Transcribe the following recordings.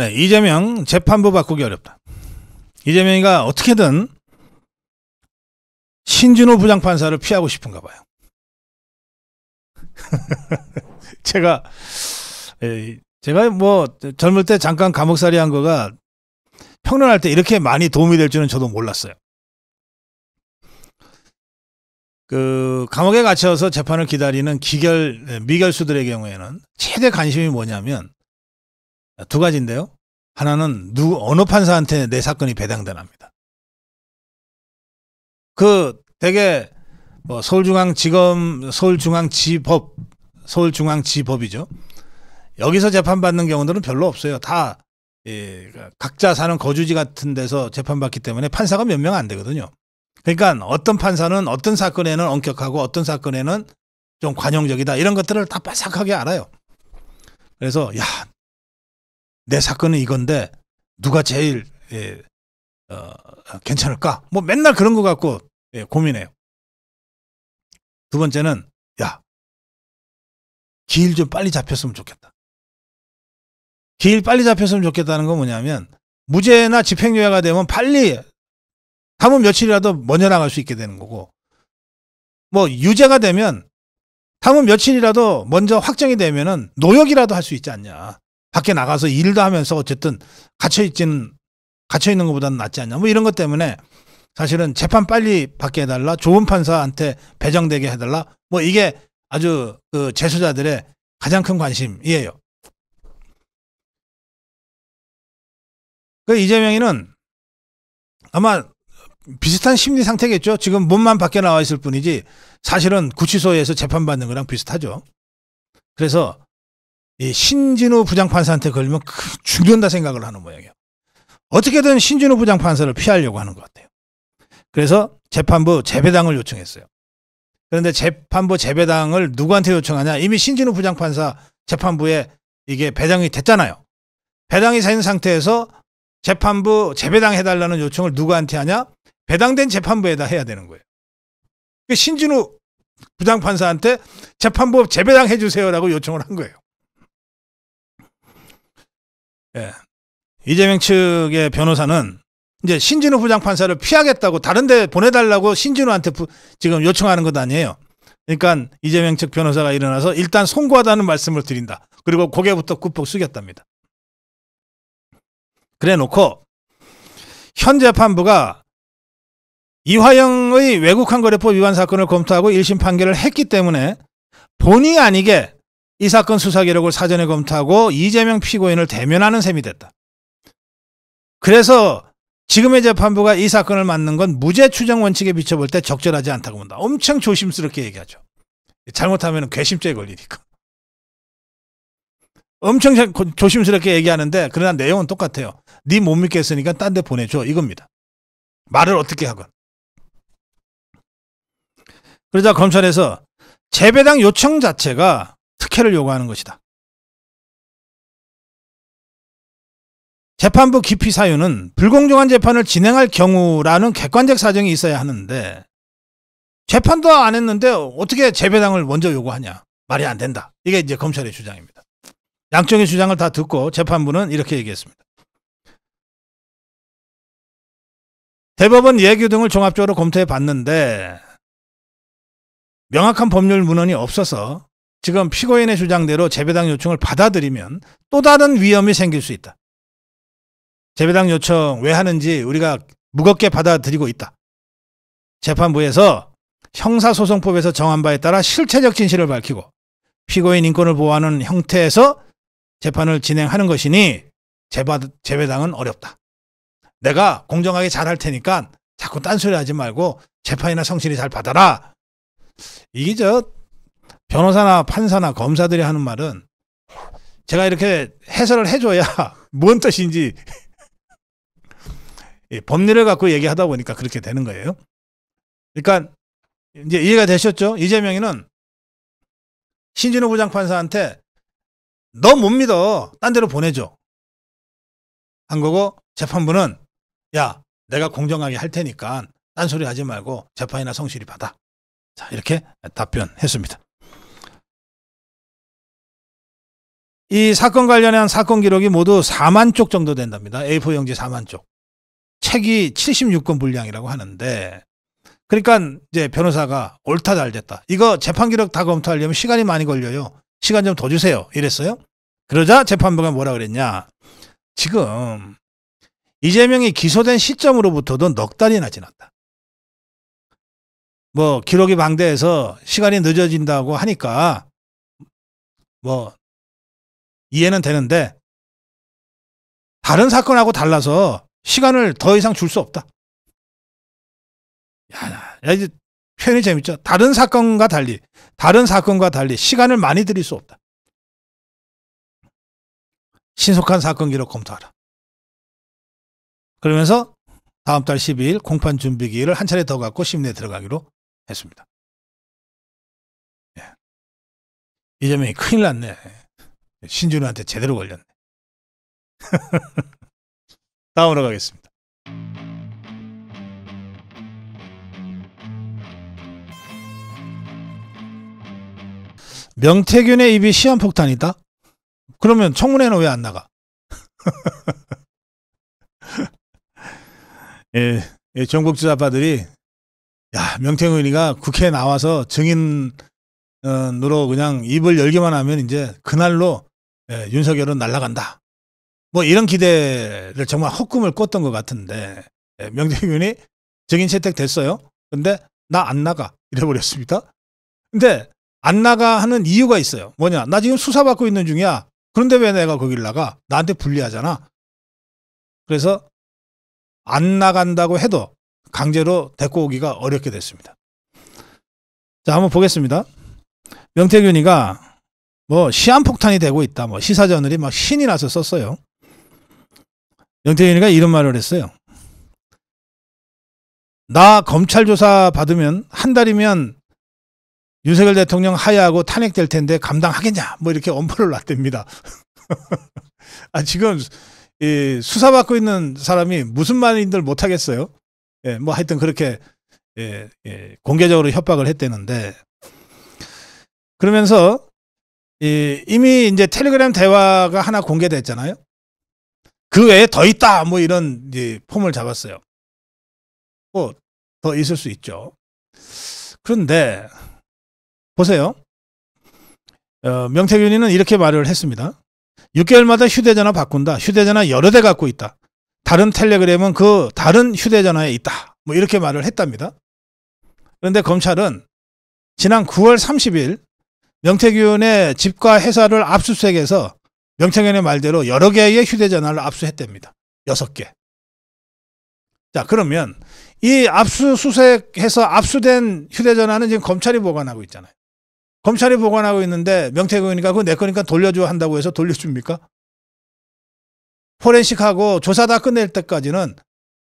네, 이재명 재판부 바꾸기 어렵다. 이재명이가 어떻게든 신진우 부장판사를 피하고 싶은가 봐요. 제가 뭐 젊을 때 잠깐 감옥살이 한 거가 평론할 때 이렇게 많이 도움이 될 줄은 저도 몰랐어요. 그 감옥에 갇혀서 재판을 기다리는 미결수들의 경우에는 최대 관심이 뭐냐면 두 가지인데요. 하나는 어느 판사한테 내 사건이 배당되납니다. 그 되게 뭐 서울중앙지법이죠. 여기서 재판받는 경우들은 별로 없어요. 다 각자 사는 거주지 같은 데서 재판받기 때문에 판사가 몇 명 안 되거든요. 그러니까 어떤 판사는 어떤 사건에는 엄격하고 어떤 사건에는 좀 관용적이다. 이런 것들을 다 빠삭하게 알아요. 그래서 내 사건은 이건데 누가 제일 괜찮을까? 뭐 맨날 그런 거 갖고 고민해요. 두 번째는 기일 좀 빨리 잡혔으면 좋겠다. 기일 빨리 잡혔으면 좋겠다는 건 뭐냐면 무죄나 집행유예가 되면 빨리 하면 며칠이라도 먼저 나갈 수 있게 되는 거고, 뭐 유죄가 되면 하면 며칠이라도 먼저 확정이 되면은 노역이라도 할 수 있지 않냐. 밖에 나가서 일도 하면서 어쨌든 갇혀 있는 것보다는 낫지 않냐. 뭐 이런 것 때문에 사실은 재판 빨리 받게 해달라, 좋은 판사한테 배정되게 해달라. 뭐 이게 아주 그 재수자들의 가장 큰 관심이에요. 그 이재명이는 아마 비슷한 심리 상태겠죠. 지금 몸만 밖에 나와 있을 뿐이지 사실은 구치소에서 재판받는 거랑 비슷하죠. 그래서 이 신진우 부장판사한테 걸리면 죽는다 생각을 하는 모양이에요. 어떻게든 신진우 부장판사를 피하려고 하는 것 같아요. 그래서 재판부 재배당을 요청했어요. 그런데 재판부 재배당을 누구한테 요청하냐? 이미 신진우 부장판사 재판부에 이게 배당이 됐잖아요. 배당이 된 상태에서 재판부 재배당 해달라는 요청을 누구한테 하냐? 배당된 재판부에다 해야 되는 거예요. 신진우 부장판사한테 재판부 재배당 해주세요라고 요청을 한 거예요. 이재명 측의 변호사는 이제 신진우 부장판사를 피하겠다고 다른 데 보내달라고 신진우한테 지금 요청하는 것 아니에요. 그러니까 이재명 측 변호사가 일어나서 일단 송구하다는 말씀을 드린다. 그리고 고개부터 굽벅 숙였답니다. 그래 놓고 현 재판부가 이화영의 외국환거래법 위반 사건을 검토하고 1심 판결을 했기 때문에 본의 아니게 이 사건 수사 기록을 사전에 검토하고 이재명 피고인을 대면하는 셈이 됐다. 그래서 지금의 재판부가 이 사건을 맡는 건 무죄 추정 원칙에 비춰볼 때 적절하지 않다고 본다. 엄청 조심스럽게 얘기하죠. 잘못하면 괘씸죄에 걸리니까. 엄청 조심스럽게 얘기하는데 그러나 내용은 똑같아요. 네 못 믿겠으니까 딴 데 보내줘 이겁니다. 말을 어떻게 하건. 그러자 검찰에서 재배당 요청 자체가 특혜를 요구하는 것이다. 재판부 기피 사유는 불공정한 재판을 진행할 경우라는 객관적 사정이 있어야 하는데 재판도 안 했는데 어떻게 재배당을 먼저 요구하냐. 말이 안 된다. 이게 이제 검찰의 주장입니다. 양쪽의 주장을 다 듣고 재판부는 이렇게 얘기했습니다. 대법원 예규 등을 종합적으로 검토해 봤는데 명확한 법률 문헌이 없어서 지금 피고인의 주장대로 재배당 요청을 받아들이면 또 다른 위험이 생길 수 있다. 재배당 요청 왜 하는지 우리가 무겁게 받아들이고 있다. 재판부에서 형사소송법에서 정한 바에 따라 실체적 진실을 밝히고 피고인 인권을 보호하는 형태에서 재판을 진행하는 것이니 재배당은 어렵다. 내가 공정하게 잘할 테니까 자꾸 딴소리 하지 말고 재판이나 성실히 잘 받아라. 이게 변호사나 판사나 검사들이 하는 말은 제가 이렇게 해설을 해줘야 뭔 뜻인지 법리를 갖고 얘기하다 보니까 그렇게 되는 거예요. 그러니까 이제 이해가 되셨죠? 이재명이는 신진우 부장판사한테 너 못 믿어. 딴 데로 보내줘. 한 거고 재판부는 야 내가 공정하게 할 테니까 딴소리 하지 말고 재판이나 성실히 받아. 자 이렇게 답변했습니다. 이 사건 관련한 사건 기록이 모두 4만 쪽 정도 된답니다. A4 용지 4만 쪽. 책이 76권 분량이라고 하는데, 그러니까 이제 변호사가 옳다 잘됐다. 이거 재판 기록 다 검토하려면 시간이 많이 걸려요. 시간 좀 더 주세요. 이랬어요. 그러자 재판부가 뭐라 그랬냐. 지금 이재명이 기소된 시점으로부터도 넉 달이나 지났다. 뭐 기록이 방대해서 시간이 늦어진다고 하니까 뭐 이해는 되는데, 다른 사건하고 달라서 시간을 더 이상 줄 수 없다. 야, 이제 표현이 재밌죠. 다른 사건과 달리 시간을 많이 들일 수 없다. 신속한 사건 기록 검토하라. 그러면서 다음 달 12일 공판 준비 기일을 한 차례 더 갖고 심리에 들어가기로 했습니다. 예. 이재명이 큰일 났네. 신준우한테 제대로 걸렸네. 다음으로 가겠습니다. 명태균의 입이 시한폭탄이다? 그러면 청문회는 왜 안 나가? 예, 전국조사파들이 야, 명태균이가 국회에 나와서 증인으로 그냥 입을 열기만 하면 이제 그날로 윤석열은 날아간다. 뭐 이런 기대를 정말 헛꿈을 꿨던 것 같은데, 명태균이 증인 채택됐어요. 근데 나 안 나가 이래버렸습니다. 근데 안 나가 하는 이유가 있어요. 뭐냐? 나 지금 수사받고 있는 중이야. 그런데 왜 내가 거기를 나가? 나한테 불리하잖아. 그래서 안 나간다고 해도 강제로 데리고 오기가 어렵게 됐습니다. 자, 한번 보겠습니다. 명태균이가 뭐 시한폭탄이 되고 있다. 뭐 시사저널이 막 신이 나서 썼어요. 명태균이가 이런 말을 했어요. 나 검찰 조사 받으면 한 달이면 윤석열 대통령 하야하고 탄핵될 텐데 감당하겠냐? 뭐 이렇게 엄포를 놨답니다. 아, 지금 수사받고 있는 사람이 무슨 말인들 못하겠어요? 예, 뭐 하여튼 그렇게 공개적으로 협박을 했대는데, 그러면서 이미 이제 텔레그램 대화가 하나 공개됐잖아요. 그 외에 더 있다 뭐 이런 폼을 잡았어요. 뭐 더 있을 수 있죠. 그런데 보세요. 명태균이는 이렇게 말을 했습니다. 6개월마다 휴대전화 바꾼다. 휴대전화 여러 대 갖고 있다. 다른 텔레그램은 그 다른 휴대전화에 있다. 뭐 이렇게 말을 했답니다. 그런데 검찰은 지난 9월 30일 명태균의 집과 회사를 압수수색해서 명태균의 말대로 여러 개의 휴대전화를 압수했답니다. 6개. 자, 그러면 이 압수수색해서 압수된 휴대전화는 지금 검찰이 보관하고 있잖아요. 검찰이 보관하고 있는데 명태균이가 그거 내 거니까 돌려줘 한다고 해서 돌려줍니까? 포렌식하고 조사 다 끝낼 때까지는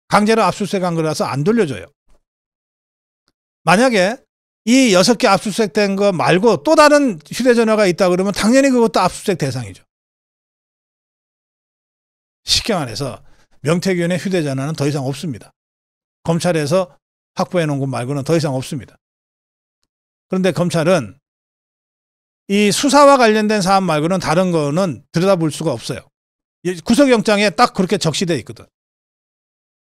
강제로 압수수색한 거라서 안 돌려줘요. 만약에 이 6개 압수수색된 거 말고 또 다른 휴대전화가 있다 그러면 당연히 그것도 압수수색 대상이죠. 쉽게 말해서 명태균의 휴대전화는 더 이상 없습니다. 검찰에서 확보해 놓은 것 말고는 더 이상 없습니다. 그런데 검찰은 이 수사와 관련된 사안 말고는 다른 거는 들여다볼 수가 없어요. 구속영장에 딱 그렇게 적시되어 있거든.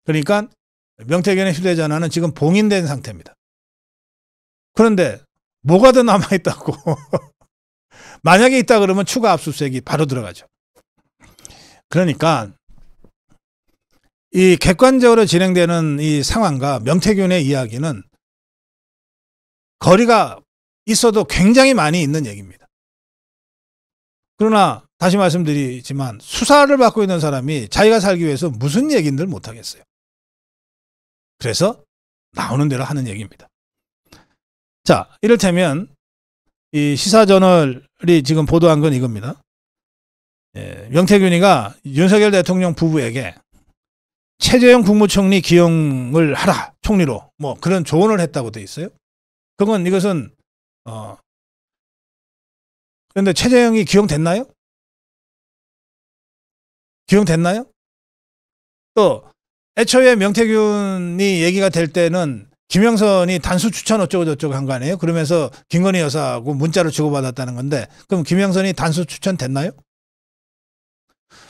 그러니까 명태균의 휴대전화는 지금 봉인된 상태입니다. 그런데 뭐가 더 남아있다고. 만약에 있다 그러면 추가 압수수색이 바로 들어가죠. 그러니까 이 객관적으로 진행되는 이 상황과 명태균의 이야기는 거리가 있어도 굉장히 많이 있는 얘기입니다. 그러나 다시 말씀드리지만 수사를 받고 있는 사람이 자기가 살기 위해서 무슨 얘기들 못하겠어요. 그래서 나오는 대로 하는 얘기입니다. 자, 이를테면 이 시사저널이 지금 보도한 건 이겁니다. 명태균이가 윤석열 대통령 부부에게 최재형 국무총리 기용을 하라, 총리로. 뭐 그런 조언을 했다고 돼 있어요. 이것은 그런데 최재형이 기용됐나요? 기용됐나요? 또 애초에 명태균이 얘기가 될 때는 김영선이 단수 추천 어쩌고 저쩌고 한 거 아니에요? 그러면서 김건희 여사하고 문자를 주고받았다는 건데, 그럼 김영선이 단수 추천 됐나요?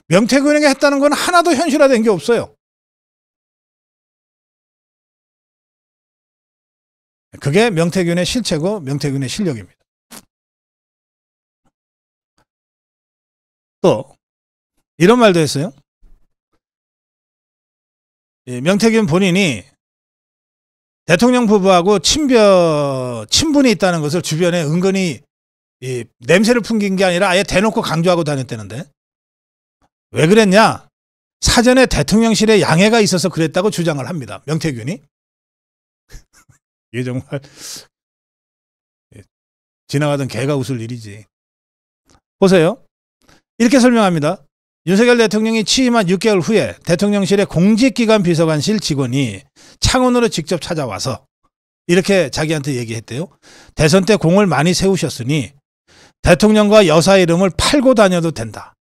명태균에게 했다는 건 하나도 현실화된 게 없어요. 그게 명태균의 실체고 명태균의 실력입니다. 또 이런 말도 했어요. 명태균 본인이 대통령 부부하고 친분이 있다는 것을 주변에 은근히 냄새를 풍긴 게 아니라 아예 대놓고 강조하고 다녔다는데, 왜 그랬냐? 사전에 대통령실에 양해가 있어서 그랬다고 주장을 합니다. 명태균이. 이게 정말 지나가던 개가 웃을 일이지. 보세요. 이렇게 설명합니다. 윤석열 대통령이 취임한 6개월 후에 대통령실의 공직기관 비서관실 직원이 창원으로 직접 찾아와서 이렇게 자기한테 얘기했대요. 대선 때 공을 많이 세우셨으니 대통령과 여사 이름을 팔고 다녀도 된다.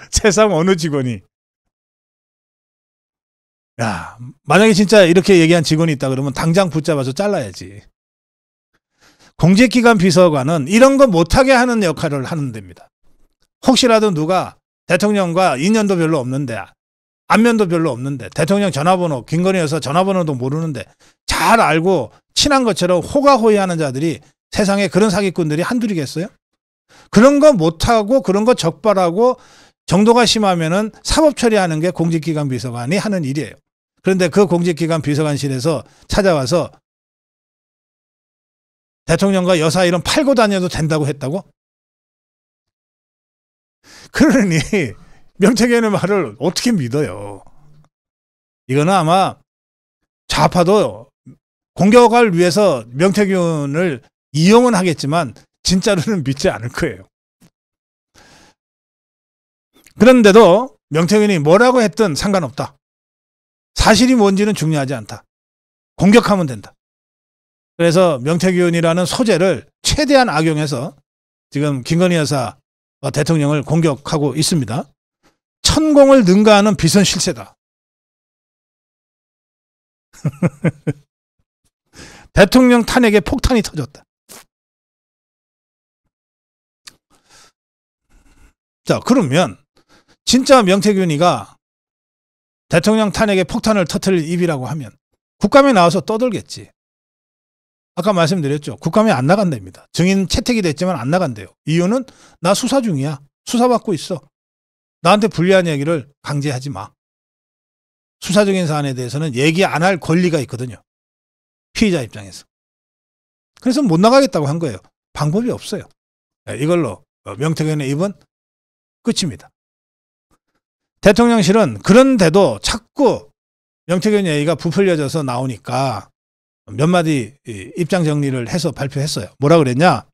세상 어느 직원이. 야, 만약에 진짜 이렇게 얘기한 직원이 있다 그러면 당장 붙잡아서 잘라야지. 공직기관 비서관은 이런 거 못하게 하는 역할을 하는 데입니다. 혹시라도 누가 대통령과 인연도 별로 없는데, 안면도 별로 없는데, 대통령 전화번호, 김건희 여사 전화번호도 모르는데 잘 알고 친한 것처럼 호가호위하는 자들이 세상에 그런 사기꾼들이 한둘이겠어요? 그런 거 못하고 그런 거 적발하고 정도가 심하면은 사법 처리하는 게 공직기관 비서관이 하는 일이에요. 그런데 그 공직기관 비서관실에서 찾아와서 대통령과 여사 이름 팔고 다녀도 된다고 했다고? 그러니 명태균의 말을 어떻게 믿어요? 이거는 아마 좌파도 공격을 위해서 명태균을 이용은 하겠지만 진짜로는 믿지 않을 거예요. 그런데도 명태균이 뭐라고 했든 상관없다. 사실이 뭔지는 중요하지 않다. 공격하면 된다. 그래서 명태균이라는 소재를 최대한 악용해서 지금 김건희 여사와 대통령을 공격하고 있습니다. 천공을 능가하는 비선 실세다. 대통령 탄핵에 폭탄이 터졌다. 자, 그러면 진짜 명태균이가 대통령 탄핵에 폭탄을 터뜨릴 입이라고 하면 국감에 나와서 떠들겠지. 아까 말씀드렸죠. 국감에 안 나간답니다. 증인 채택이 됐지만 안 나간대요. 이유는 나 수사 중이야. 수사받고 있어. 나한테 불리한 얘기를 강제하지 마. 수사 중인 사안에 대해서는 얘기 안 할 권리가 있거든요. 피의자 입장에서. 그래서 못 나가겠다고 한 거예요. 방법이 없어요. 이걸로 명태균의 입은 끝입니다. 대통령실은 그런데도 자꾸 명태균 얘기가 부풀려져서 나오니까 몇 마디 입장 정리를 해서 발표했어요. 뭐라 그랬냐?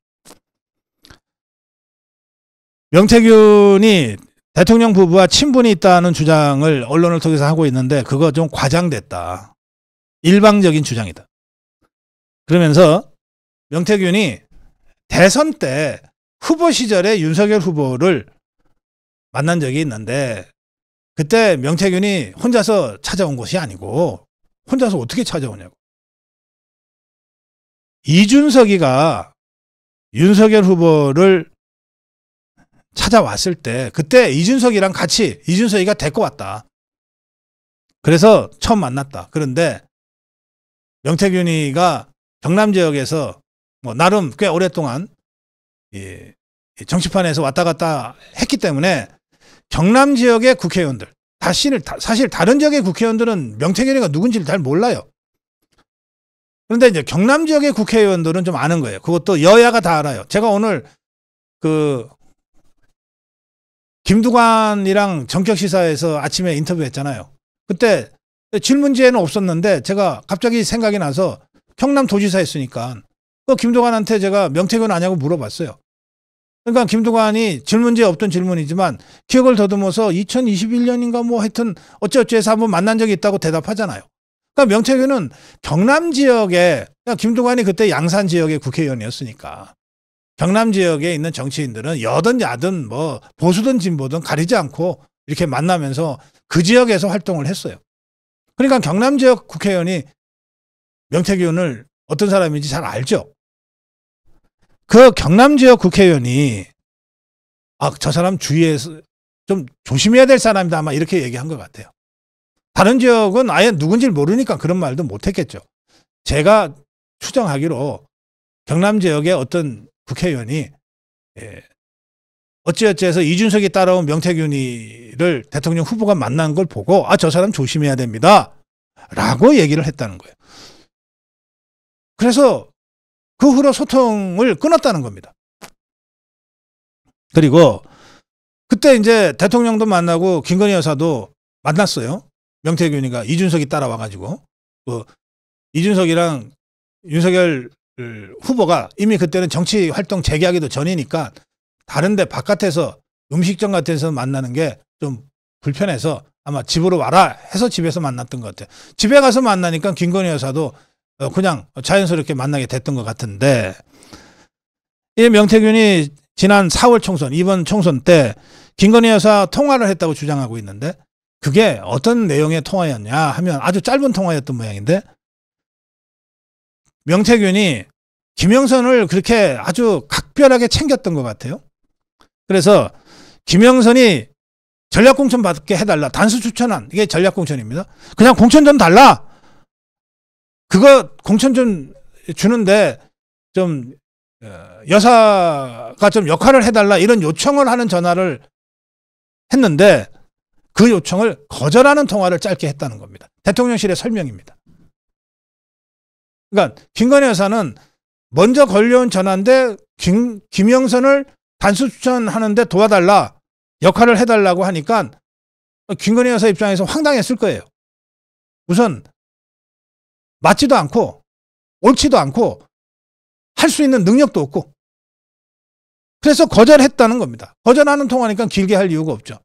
명태균이 대통령 부부와 친분이 있다는 주장을 언론을 통해서 하고 있는데 그거 좀 과장됐다. 일방적인 주장이다. 그러면서 명태균이 대선 때 후보 시절에 윤석열 후보를 만난 적이 있는데 그때 명태균이 혼자서 찾아온 것이 아니고 혼자서 어떻게 찾아오냐고. 이준석이가 윤석열 후보를 찾아왔을 때 그때 이준석이랑 같이 이준석이가 데리고 왔다. 그래서 처음 만났다. 그런데 명태균이가 경남 지역에서 뭐 나름 꽤 오랫동안 정치판에서 왔다 갔다 했기 때문에 경남 지역의 국회의원들, 사실 다른 지역의 국회의원들은 명태균이가 누군지를 잘 몰라요. 그런데 이제 경남 지역의 국회의원들은 좀 아는 거예요. 그것도 여야가 다 알아요. 제가 오늘 김두관이랑 정격시사에서 아침에 인터뷰했잖아요. 그때 질문지에는 없었는데 제가 갑자기 생각이 나서 경남도지사 했으니까 김두관한테 제가 명태균 아냐고 물어봤어요. 그러니까 김두관이 질문지에 없던 질문이지만 기억을 더듬어서 2021년인가 뭐 하여튼 어쩌어쩌해서 한번 만난 적이 있다고 대답하잖아요. 그러니까 명태균은 경남 지역에, 그러니까 김두관이 그때 양산 지역의 국회의원이었으니까 경남 지역에 있는 정치인들은 여든 야든 뭐 보수든 진보든 가리지 않고 이렇게 만나면서 그 지역에서 활동을 했어요. 그러니까 경남 지역 국회의원이 명태균을 어떤 사람인지 잘 알죠. 그 경남 지역 국회의원이 저 사람 주위에서 좀 조심해야 될 사람이다 아마 이렇게 얘기한 것 같아요. 다른 지역은 아예 누군지 모르니까 그런 말도 못했겠죠. 제가 추정하기로 경남 지역의 어떤 국회의원이 어찌어찌해서 이준석이 따라온 명태균이를 대통령 후보가 만난 걸 보고 저 사람 조심해야 됩니다 라고 얘기를 했다는 거예요. 그래서 그 후로 소통을 끊었다는 겁니다. 그리고 그때 이제 대통령도 만나고 김건희 여사도 만났어요. 명태균이가 이준석이 따라와가지고 이준석이랑 윤석열 후보가 이미 그때는 정치 활동 재개하기도 전이니까 다른데 바깥에서 음식점 같은 만나는 게 좀 불편해서 아마 집으로 와라 해서 집에서 만났던 것 같아요. 집에 가서 만나니까 김건희 여사도 그냥 자연스럽게 만나게 됐던 것 같은데 이 명태균이 지난 4월 총선 이번 총선 때 김건희 여사 통화를 했다고 주장하고 있는데 그게 어떤 내용의 통화였냐 하면 아주 짧은 통화였던 모양인데 명태균이 김영선을 그렇게 아주 각별하게 챙겼던 것 같아요. 그래서 김영선이 전략공천 받게 해달라. 단수 추천안. 이게 전략공천입니다. 그냥 공천 좀 달라. 그거 공천 좀 주는데 좀 여사가 좀 역할을 해달라. 이런 요청을 하는 전화를 했는데 그 요청을 거절하는 통화를 짧게 했다는 겁니다. 대통령실의 설명입니다. 그러니까 김건희 여사는 먼저 걸려온 전화인데 김영선을 단수 추천하는데 도와달라. 역할을 해달라고 하니까 김건희 여사 입장에서 황당했을 거예요. 우선 맞지도 않고 옳지도 않고 할 수 있는 능력도 없고 그래서 거절했다는 겁니다. 거절하는 통화니까 길게 할 이유가 없죠.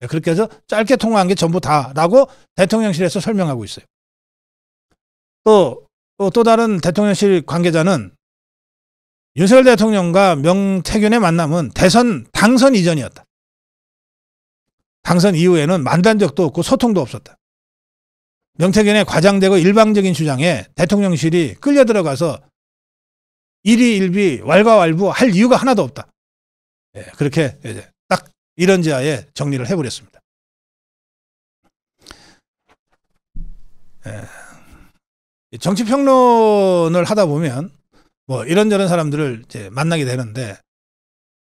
그렇게 해서 짧게 통화한 게 전부 다라고 대통령실에서 설명하고 있어요. 또 다른 대통령실 관계자는 윤석열 대통령과 명태균의 만남은 대선 당선 이전이었다. 당선 이후에는 만난 적도 없고 소통도 없었다. 명태균의 과장되고 일방적인 주장에 대통령실이 끌려 들어가서 일희일비 왈가왈부 할 이유가 하나도 없다. 그렇게 이제 딱 이런 지하에 정리를 해버렸습니다. 정치 평론을 하다 보면 뭐 이런저런 사람들을 이제 만나게 되는데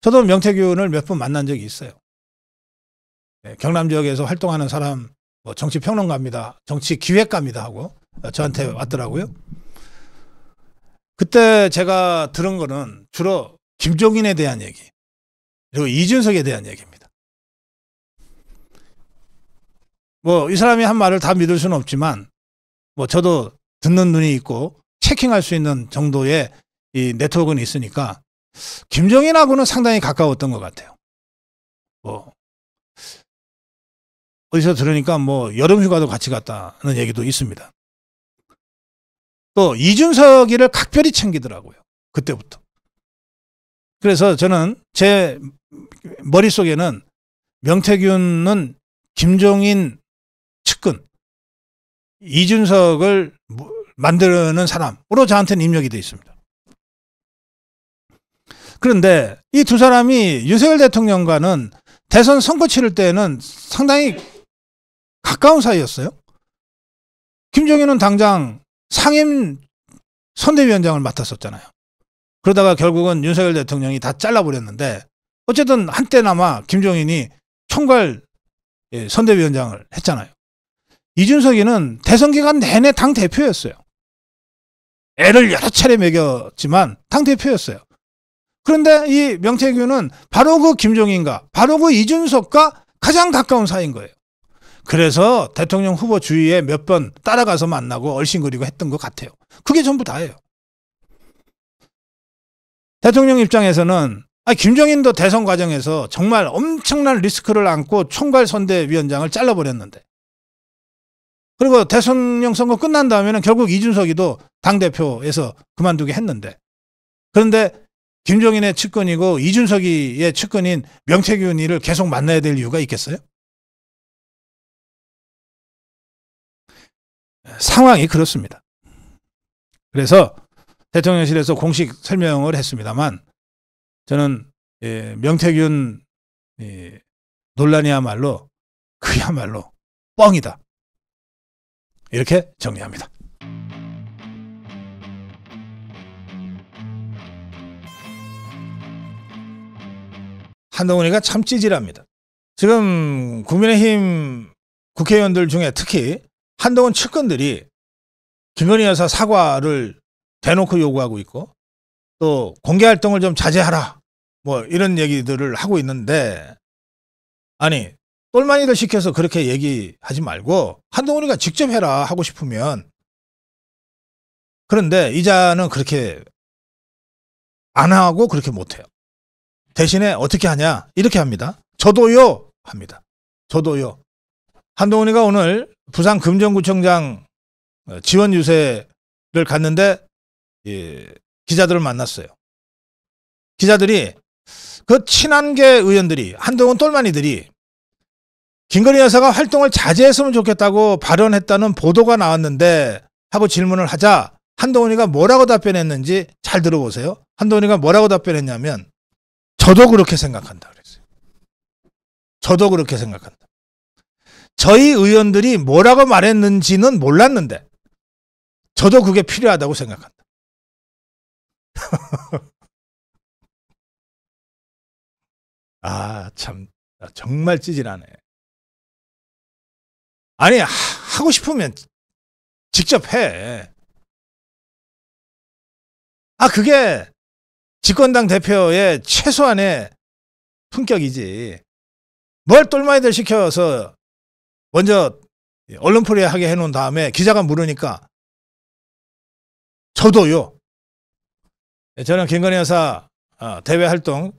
저도 명태균을 몇 번 만난 적이 있어요. 경남 지역에서 활동하는 사람 정치 평론가입니다. 정치 기획가입니다 하고 저한테 왔더라고요. 그때 제가 들은 거는 주로 김종인에 대한 얘기 그리고 이준석에 대한 얘기입니다. 이 사람이 한 말을 다 믿을 수는 없지만 저도 듣는 눈이 있고 체킹할 수 있는 정도의 이 네트워크는 있으니까 김종인하고는 상당히 가까웠던 것 같아요. 어디서 들으니까 여름 휴가도 같이 갔다는 얘기도 있습니다. 또 이준석이를 각별히 챙기더라고요. 그때부터. 그래서 저는 제 머릿속에는 명태균은 김종인 측근, 이준석을 만드는 사람으로 저한테는 입력이 되어 있습니다. 그런데 이 두 사람이 윤석열 대통령과는 대선 선거 치를 때는 상당히 가까운 사이였어요. 김종인은 당장 상임 선대위원장을 맡았었잖아요. 그러다가 결국은 윤석열 대통령이 다 잘라버렸는데 어쨌든 한때나마 김종인이 총괄 선대위원장을 했잖아요. 이준석이는 대선 기간 내내 당대표였어요. 애를 여러 차례 먹였지만 당대표였어요. 그런데 이 명태균은 바로 그 김종인과 바로 그 이준석과 가장 가까운 사이인 거예요. 그래서 대통령 후보 주위에 몇 번 따라가서 만나고 얼씬거리고 했던 것 같아요. 그게 전부 다예요. 대통령 입장에서는 김종인도 대선 과정에서 정말 엄청난 리스크를 안고 총괄 선대위원장을 잘라버렸는데 그리고 대통령 선거 끝난 다음에는 결국 이준석이도 당대표에서 그만두게 했는데 그런데 김종인의 측근이고 이준석이의 측근인 명태균이를 계속 만나야 될 이유가 있겠어요? 상황이 그렇습니다. 그래서 대통령실에서 공식 설명을 했습니다만 저는 명태균 이 논란이야말로 그야말로 뻥이다. 이렇게 정리합니다. 한동훈이가 참 찌질합니다. 지금 국민의힘 국회의원들 중에 특히 한동훈 측근들이 김건희 여사 사과를 대놓고 요구하고 있고 또 공개 활동을 좀 자제하라 뭐 이런 얘기들을 하고 있는데, 아니 똘마니들 시켜서 그렇게 얘기하지 말고 한동훈이가 직접 해라 하고 싶으면. 그런데 이자는 그렇게 안 하고 그렇게 못해요. 대신에 어떻게 하냐 이렇게 합니다. 저도요 합니다. 저도요. 한동훈이가 오늘 부산 금정구청장 지원 유세를 갔는데 기자들을 만났어요. 기자들이 그 친한계 의원들이 한동훈 똘마니들이 김건희 여사가 활동을 자제했으면 좋겠다고 발언했다는 보도가 나왔는데 하고 질문을 하자 한동훈이가 뭐라고 답변했는지 잘 들어보세요. 한동훈이가 뭐라고 답변했냐면 저도 그렇게 생각한다 그랬어요. 저도 그렇게 생각한다. 저희 의원들이 뭐라고 말했는지는 몰랐는데 저도 그게 필요하다고 생각한다. 아, 참 정말 찌질하네. 아니 하고 싶으면 직접 해. 아, 그게 집권당 대표의 최소한의 품격이지. 뭘 똘마니들 시켜서 먼저 언론풀이하게 해놓은 다음에 기자가 물으니까 저도요. 저는 김건희 여사 대외 활동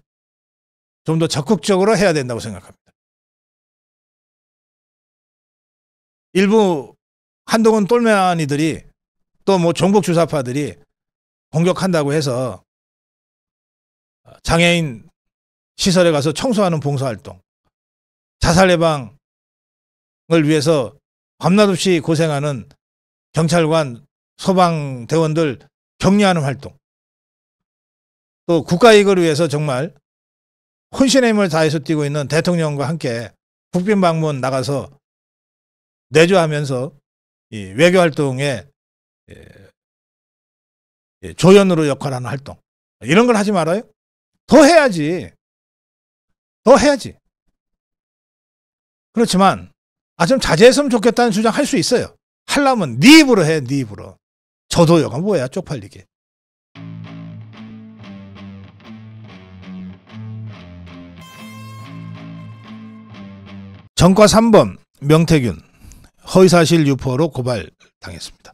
좀 더 적극적으로 해야 된다고 생각합니다. 일부 한동훈 똘마니들이 또 뭐 종북 주사파들이 공격한다고 해서 장애인 시설에 가서 청소하는 봉사활동, 자살 예방을 위해서 밤낮 없이 고생하는 경찰관, 소방대원들 격려하는 활동, 또 국가이익을 위해서 정말 혼신의 힘을 다해서 뛰고 있는 대통령과 함께 국빈 방문 나가서 내조하면서 이 외교 활동에 조연으로 역할하는 활동, 이런 걸 하지 말아요? 더 해야지. 더 해야지. 그렇지만 좀 자제했으면 좋겠다는 주장 할 수 있어요. 하려면 네 입으로 해. 네 입으로. 저도요가 뭐야 쪽팔리게. 전과 3번 명태균 허위사실 유포로 고발당했습니다.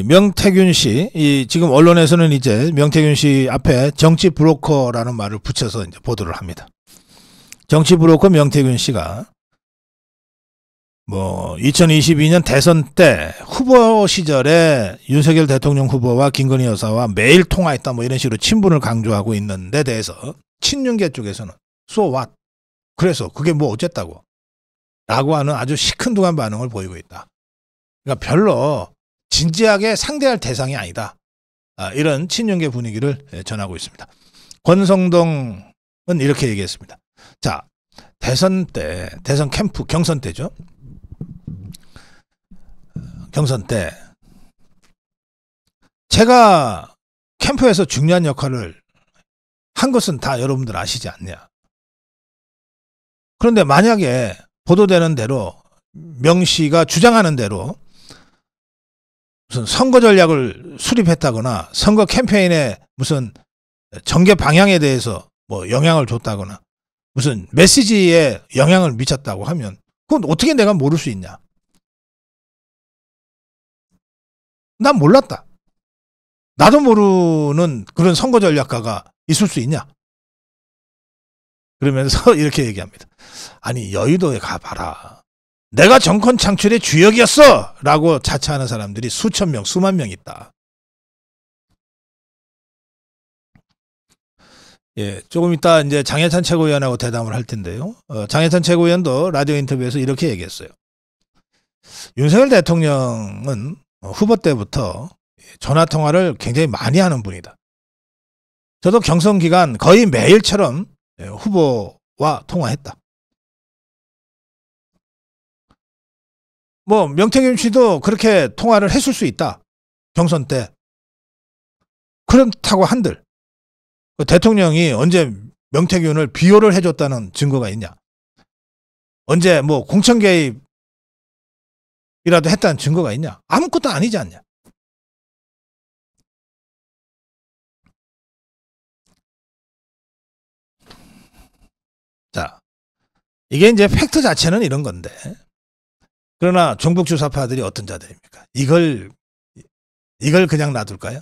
명태균 씨, 지금 언론에서는 이제 명태균 씨 앞에 정치 브로커라는 말을 붙여서 이제 보도를 합니다. 정치 브로커 명태균 씨가 2022년 대선 때 후보 시절에 윤석열 대통령 후보와 김건희 여사와 매일 통화했다 이런 식으로 친분을 강조하고 있는 데 대해서 친윤계 쪽에서는 so what? 그래서 그게 어쨌다고? 라고 하는 아주 시큰둥한 반응을 보이고 있다. 그러니까 별로 진지하게 상대할 대상이 아니다. 이런 친윤계 분위기를 전하고 있습니다. 권성동은 이렇게 얘기했습니다. 자, 대선 때, 대선 캠프, 경선 때죠. 경선 때 제가 캠프에서 중요한 역할을 한 것은 다 여러분들 아시지 않냐. 그런데 만약에 보도되는 대로 명 씨가 주장하는 대로 무슨 선거 전략을 수립했다거나 선거 캠페인에 무슨 전개 방향에 대해서 영향을 줬다거나 무슨 메시지에 영향을 미쳤다고 하면 그건 어떻게 내가 모를 수 있냐. 난 몰랐다. 나도 모르는 그런 선거 전략가가 있을 수 있냐. 그러면서 이렇게 얘기합니다. 아니 여의도에 가봐라. 내가 정권 창출의 주역이었어! 라고 자처하는 사람들이 수천 명, 수만 명 있다. 조금 이따 이제 장해찬 최고위원하고 대담을 할 텐데요. 장해찬 최고위원도 라디오 인터뷰에서 이렇게 얘기했어요. 윤석열 대통령은 후보 때부터 전화통화를 굉장히 많이 하는 분이다. 저도 경선 기간 거의 매일처럼 후보와 통화했다. 뭐 명태균 씨도 그렇게 통화를 했을 수 있다. 경선 때. 그렇다고 한들 대통령이 언제 명태균을 비호를 해줬다는 증거가 있냐? 언제 뭐 공천 개입이라도 했다는 증거가 있냐? 아무것도 아니지 않냐? 자, 이게 이제 팩트 자체는 이런 건데, 그러나 종북 주사파들이 어떤 자들입니까? 이걸 그냥 놔둘까요?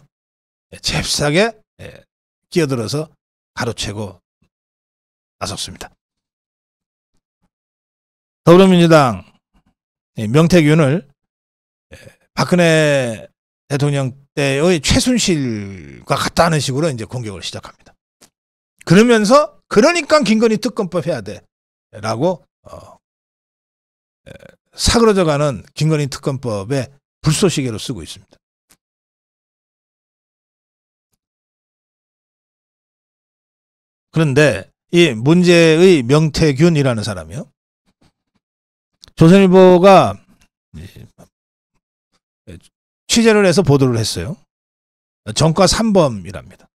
잽싸게 끼어들어서 가로채고 나섰습니다. 더불어민주당 명태균을 박근혜 대통령 때의 최순실과 같다는 식으로 이제 공격을 시작합니다. 그러면서 그러니까 김건희 특검법 해야 돼라고 사그러져가는 김건희 특검법의 불쏘시개로 쓰고 있습니다. 그런데 이 문제의 명태균이라는 사람이요, 조선일보가 취재를 해서 보도를 했어요. 전과 3범이랍니다.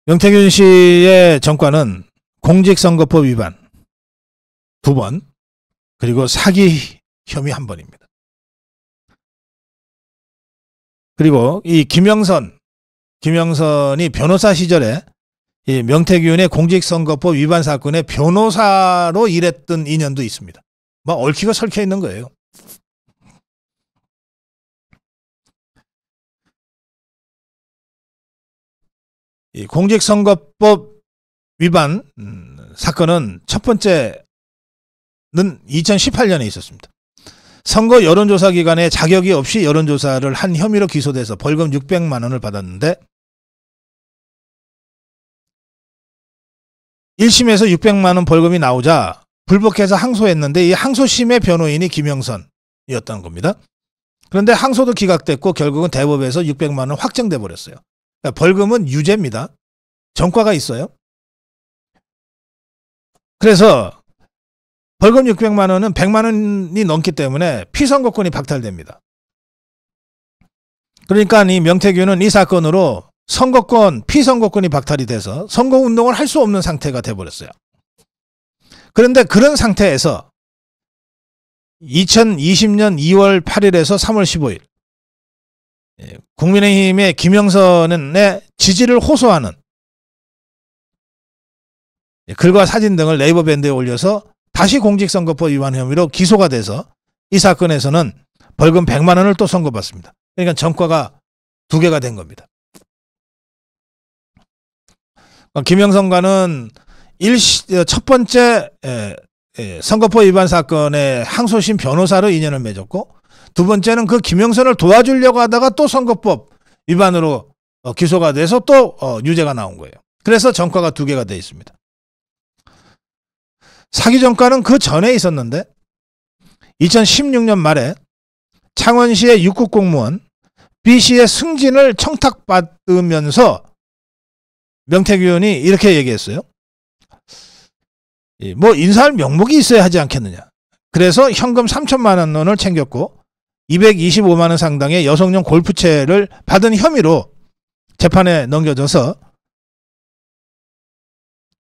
명태균 씨의 전과는 공직선거법 위반 2번, 그리고 사기 혐의 1번입니다. 그리고 이 김영선이 변호사 시절에 이 명태균의 공직선거법 위반 사건의 변호사로 일했던 인연도 있습니다. 뭐 얽히고 설켜 있는 거예요. 이 공직선거법 위반 사건은 첫 번째는 2018년에 있었습니다. 선거 여론조사 기간에 자격이 없이 여론조사를 한 혐의로 기소돼서 벌금 600만 원을 받았는데 1심에서 600만 원 벌금이 나오자 불복해서 항소했는데 이 항소심의 변호인이 김영선이었다는 겁니다. 그런데 항소도 기각됐고 결국은 대법에서 600만 원 확정돼 버렸어요. 그러니까 벌금은 유죄입니다. 전과가 있어요. 그래서 벌금 600만 원은 100만 원이 넘기 때문에 피선거권이 박탈됩니다. 그러니까 이 명태균은 이 사건으로 피선거권이 박탈이 돼서 선거운동을 할 수 없는 상태가 돼버렸어요. 그런데 그런 상태에서 2020년 2월 8일에서 3월 15일 국민의힘의 김영선의 지지를 호소하는 글과 사진 등을 네이버 밴드에 올려서 다시 공직선거법 위반 혐의로 기소가 돼서 이 사건에서는 벌금 100만 원을 또 선고받습니다. 그러니까 전과가 2개가 된 겁니다. 김영선과는 첫 번째 선거법 위반 사건의 항소심 변호사로 인연을 맺었고, 두 번째는 그 김영선을 도와주려고 하다가 또 선거법 위반으로 기소가 돼서 또 유죄가 나온 거예요. 그래서 전과가 2개가 돼 있습니다. 사기 전과는 그 전에 있었는데 2016년 말에 창원시의 6급 공무원 B씨의 승진을 청탁받으면서 명태균이 이렇게 얘기했어요. 뭐 인사할 명목이 있어야 하지 않겠느냐. 그래서 현금 3천만 원을 챙겼고 225만 원 상당의 여성용 골프채를 받은 혐의로 재판에 넘겨져서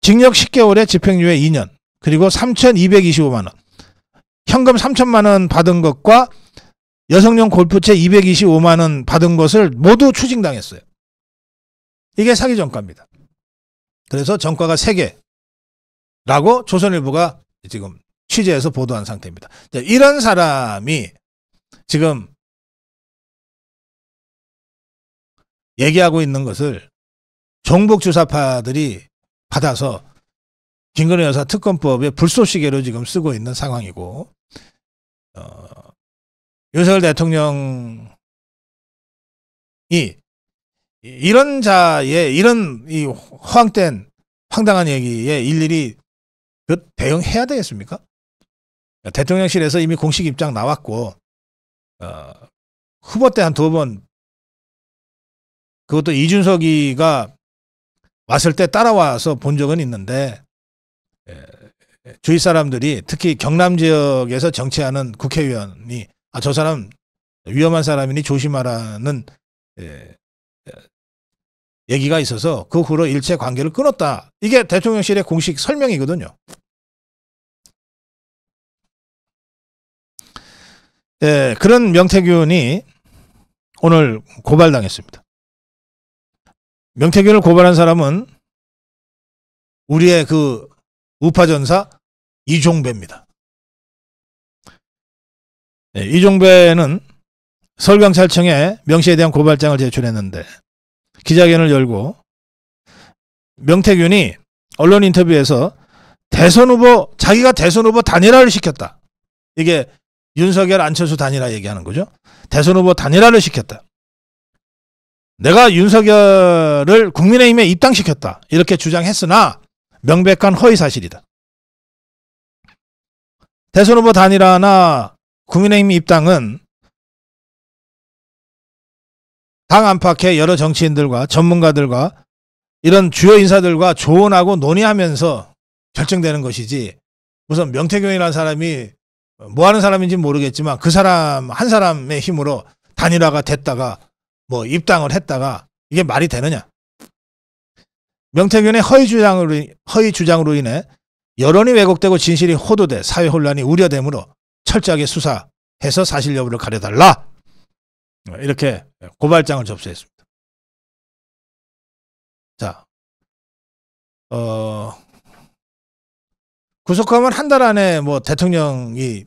징역 10개월에 집행유예 2년, 그리고 3,225만 원, 현금 3천만 원 받은 것과 여성용 골프채 225만 원 받은 것을 모두 추징당했어요. 이게 사기 전과입니다. 그래서 전과가 3개라고 조선일보가 지금 취재해서 보도한 상태입니다. 이런 사람이 지금 얘기하고 있는 것을 종북 주사파들이 받아서 김건희 여사 특검법의 불쏘시개로 지금 쓰고 있는 상황이고, 윤석열 대통령이 이런 자의 이런 이 허황된 황당한 얘기에 일일이 대응해야 되겠습니까? 대통령실에서 이미 공식 입장 나왔고, 후보 때 한 2번 그것도 이준석이가 왔을 때 따라와서 본 적은 있는데 주위 사람들이 특히 경남 지역에서 정치하는 국회의원이 저 사람 위험한 사람이니 조심하라는 얘기가 있어서 그 후로 일체 관계를 끊었다. 이게 대통령실의 공식 설명이거든요. 그런 명태균이 오늘 고발당했습니다. 명태균을 고발한 사람은 우리의 그 우파전사 이종배입니다. 이종배는 서울경찰청에 명시에 대한 고발장을 제출했는데 기자회견을 열고 명태균이 언론 인터뷰에서 자기가 대선 후보 단일화를 시켰다. 이게 윤석열 안철수 단일화 얘기하는 거죠. 대선 후보 단일화를 시켰다. 내가 윤석열을 국민의힘에 입당시켰다. 이렇게 주장했으나 명백한 허위사실이다. 대선 후보 단일화나 국민의힘 입당은 당 안팎의 여러 정치인들과 전문가들과 이런 주요 인사들과 조언하고 논의하면서 결정되는 것이지 무슨 명태균이라는 사람이 뭐 하는 사람인지 모르겠지만 그 사람 한 사람의 힘으로 단일화가 됐다가 뭐 입당을 했다가 이게 말이 되느냐. 명태균의 허위 주장으로 인해 여론이 왜곡되고 진실이 호도돼 사회 혼란이 우려되므로 철저하게 수사해서 사실 여부를 가려달라. 이렇게 고발장을 접수했습니다. 자, 구속하면 한 달 안에 뭐 대통령이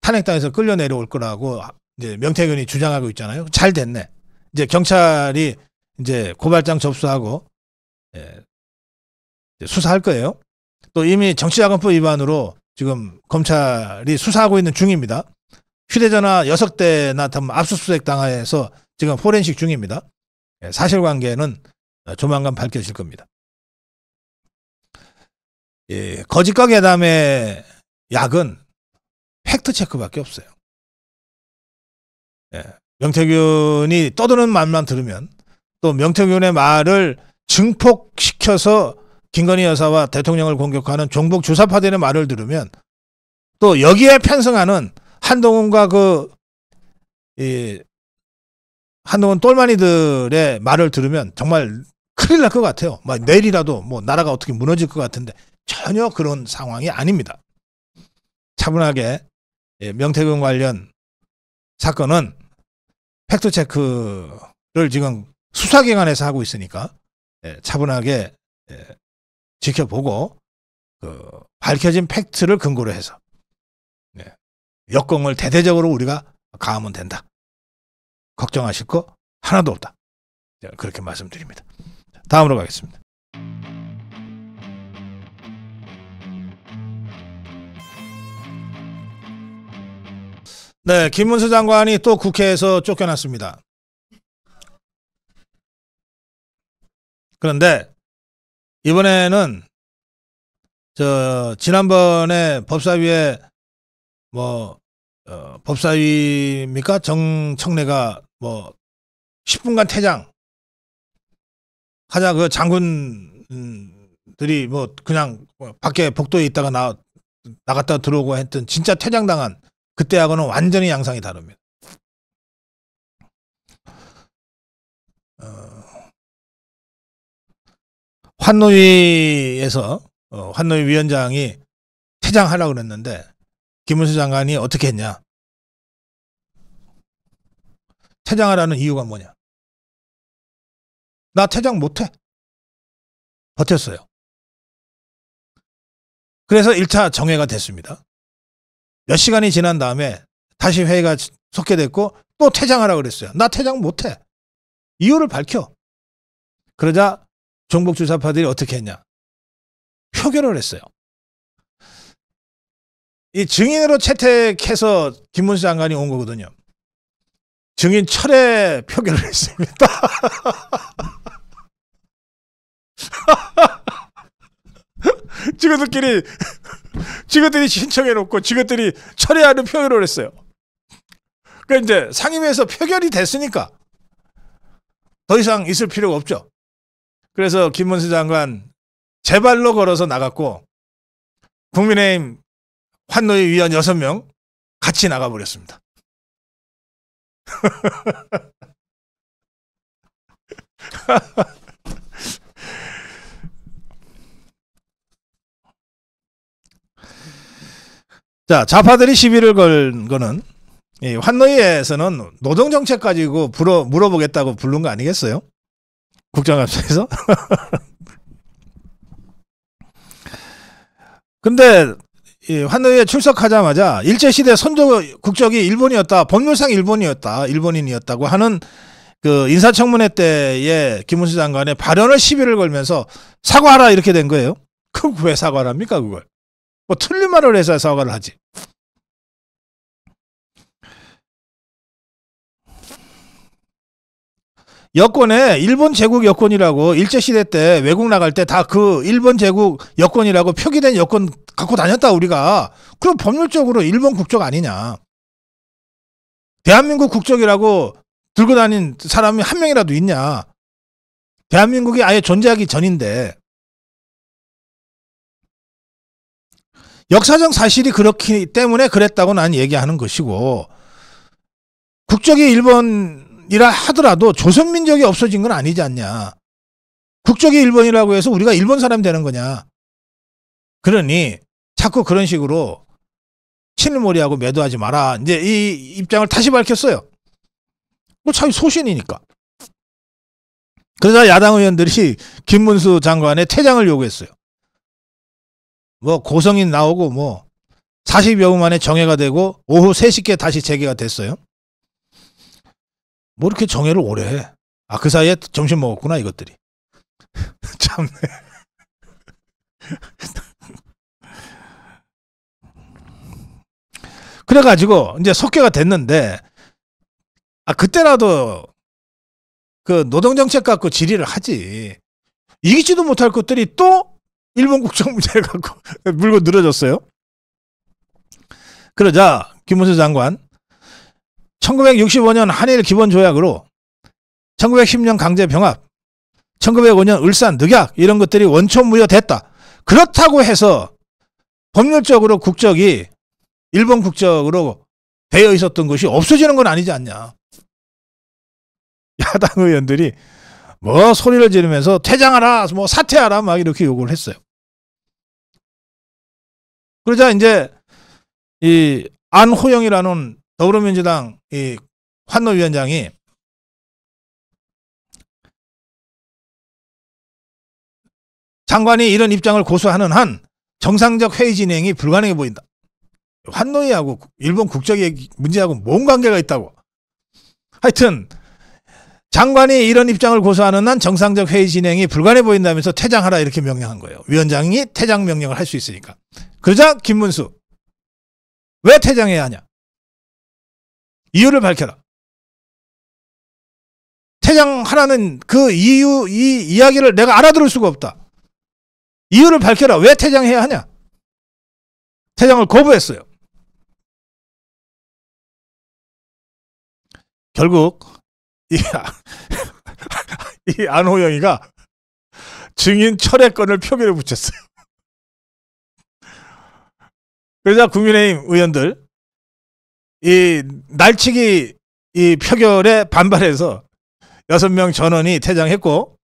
탄핵당해서 끌려 내려올 거라고 이제 명태균이 주장하고 있잖아요. 잘 됐네. 이제 경찰이 이제 고발장 접수하고 수사할 거예요. 또 이미 정치자금법 위반으로 지금 검찰이 수사하고 있는 중입니다. 휴대전화 6대나 압수수색 당해서 지금 포렌식 중입니다. 사실관계는 조만간 밝혀질 겁니다. 거짓과 괴담의 약은 팩트체크밖에 없어요. 명태균이 떠드는 말만 들으면 또 명태균의 말을 증폭시켜서 김건희 여사와 대통령을 공격하는 종북 주사파들의 말을 들으면 또 여기에 편승하는 한동훈과 한동훈 똘마니들의 말을 들으면 정말 큰일 날 것 같아요. 막 내일이라도 뭐 나라가 어떻게 무너질 것 같은데 전혀 그런 상황이 아닙니다. 차분하게 명태균 관련 사건은 팩트체크를 지금 수사기관에서 하고 있으니까 차분하게 지켜보고 밝혀진 팩트를 근거로 해서 역공을 대대적으로 우리가 가하면 된다. 걱정하실 거 하나도 없다. 그렇게 말씀드립니다. 다음으로 가겠습니다. 네, 김문수 장관이 또 국회에서 쫓겨났습니다. 그런데 이번에는 지난번에 법사위에 법사위입니까? 정청래가 10분간 퇴장 하자 그 장군들이 그냥 밖에 복도에 있다가 나갔다 들어오고 했던 진짜 퇴장당한 그때하고는 완전히 양상이 다릅니다. 환노위에서 환노위 위원장이 퇴장하라고 그랬는데 김문수 장관이 어떻게 했냐? 퇴장하라는 이유가 뭐냐? 나 퇴장 못해. 버텼어요. 그래서 1차 정회가 됐습니다. 몇 시간이 지난 다음에 다시 회의가 속개됐고 또 퇴장하라고 그랬어요. 나 퇴장 못해. 이유를 밝혀. 그러자 종북 주사파들이 어떻게 했냐? 표결을 했어요. 이 증인으로 채택해서 김문수 장관이 온 거거든요. 증인 철회 표결을 했습니다. 지그들이 신청해놓고 지그들이 철회하는 표결을 했어요. 그러니까 이제 상임위에서 표결이 됐으니까 더 이상 있을 필요가 없죠. 그래서 김문수 장관 제발로 걸어서 나갔고 국민의힘 환노위 위원 6명 같이 나가버렸습니다. 자, 좌파들이 시비를 걸 거는 이 환노위에서는 노동정책 가지고 물어보겠다고 부른 거 아니겠어요? 국정감사에서? 근데 이 환노위에 출석하자마자 일제시대 선조 국적이 일본이었다, 법률상 일본인이었다고 하는 그 인사청문회 때의 김문수 장관의 발언을 시비를 걸면서 사과하라 이렇게 된 거예요. 그럼 왜 사과를 합니까 그걸? 뭐 틀린 말을 해서 사과를 하지. 여권에 일본 제국 여권이라고 일제시대 때 외국 나갈 때 다 그 일본 제국 여권이라고 표기된 여권 갖고 다녔다 우리가. 그럼 법률적으로 일본 국적 아니냐. 대한민국 국적이라고 들고 다닌 사람이 한 명이라도 있냐. 대한민국이 아예 존재하기 전인데. 역사적 사실이 그렇기 때문에 그랬다고 난 얘기하는 것이고, 국적이 일본이라 하더라도 조선민족이 없어진 건 아니지 않냐. 국적이 일본이라고 해서 우리가 일본 사람이 되는 거냐. 그러니 자꾸 그런 식으로 친일몰이하고 매도하지 마라. 이제 이 입장을 다시 밝혔어요. 뭐 자기 소신이니까. 그러자 야당 의원들이 김문수 장관의 퇴장을 요구했어요. 뭐 고성인 나오고 뭐 40여 분 만에 정회가 되고 오후 3시께 다시 재개가 됐어요. 뭐 이렇게 정회를 오래 해. 아, 그 사이에 점심 먹었구나 이것들이. 참네. 그래가지고 이제 속개가 됐는데, 아 그때라도 그 노동정책 갖고 질의를 하지. 이기지도 못할 것들이 또 일본 국적 문제를 갖고 물고 늘어졌어요. 그러자 김문수 장관 1965년 한일 기본조약으로 1910년 강제병합, 1905년 울산 늑약 이런 것들이 원천무효됐다. 그렇다고 해서 법률적으로 국적이 일본 국적으로 되어 있었던 것이 없어지는 건 아니지 않냐. 야당 의원들이 뭐 소리를 지르면서 퇴장하라, 뭐 사퇴하라 막 이렇게 요구를 했어요. 그러자 이제 이 안호영이라는 더불어민주당 이 환노위원장이 장관이 이런 입장을 고수하는 한 정상적 회의 진행이 불가능해 보인다. 환노위하고 일본 국적의 문제하고 뭔 관계가 있다고. 하여튼 장관이 이런 입장을 고수하는 한 정상적 회의 진행이 불가능해 보인다면서 퇴장하라 이렇게 명령한 거예요. 위원장이 퇴장 명령을 할 수 있으니까. 그러자 김문수 왜 퇴장해야 하냐. 이유를 밝혀라. 퇴장하라는 그 이유, 이 이야기를 내가 알아들을 수가 없다. 이유를 밝혀라. 왜 퇴장해야 하냐. 퇴장을 거부했어요. 결국 이 안호영이가 증인 철회권을 표결에 붙였어요. 그러자 국민의힘 의원들 이 날치기 이 표결에 반발해서 6명 전원이 퇴장했고,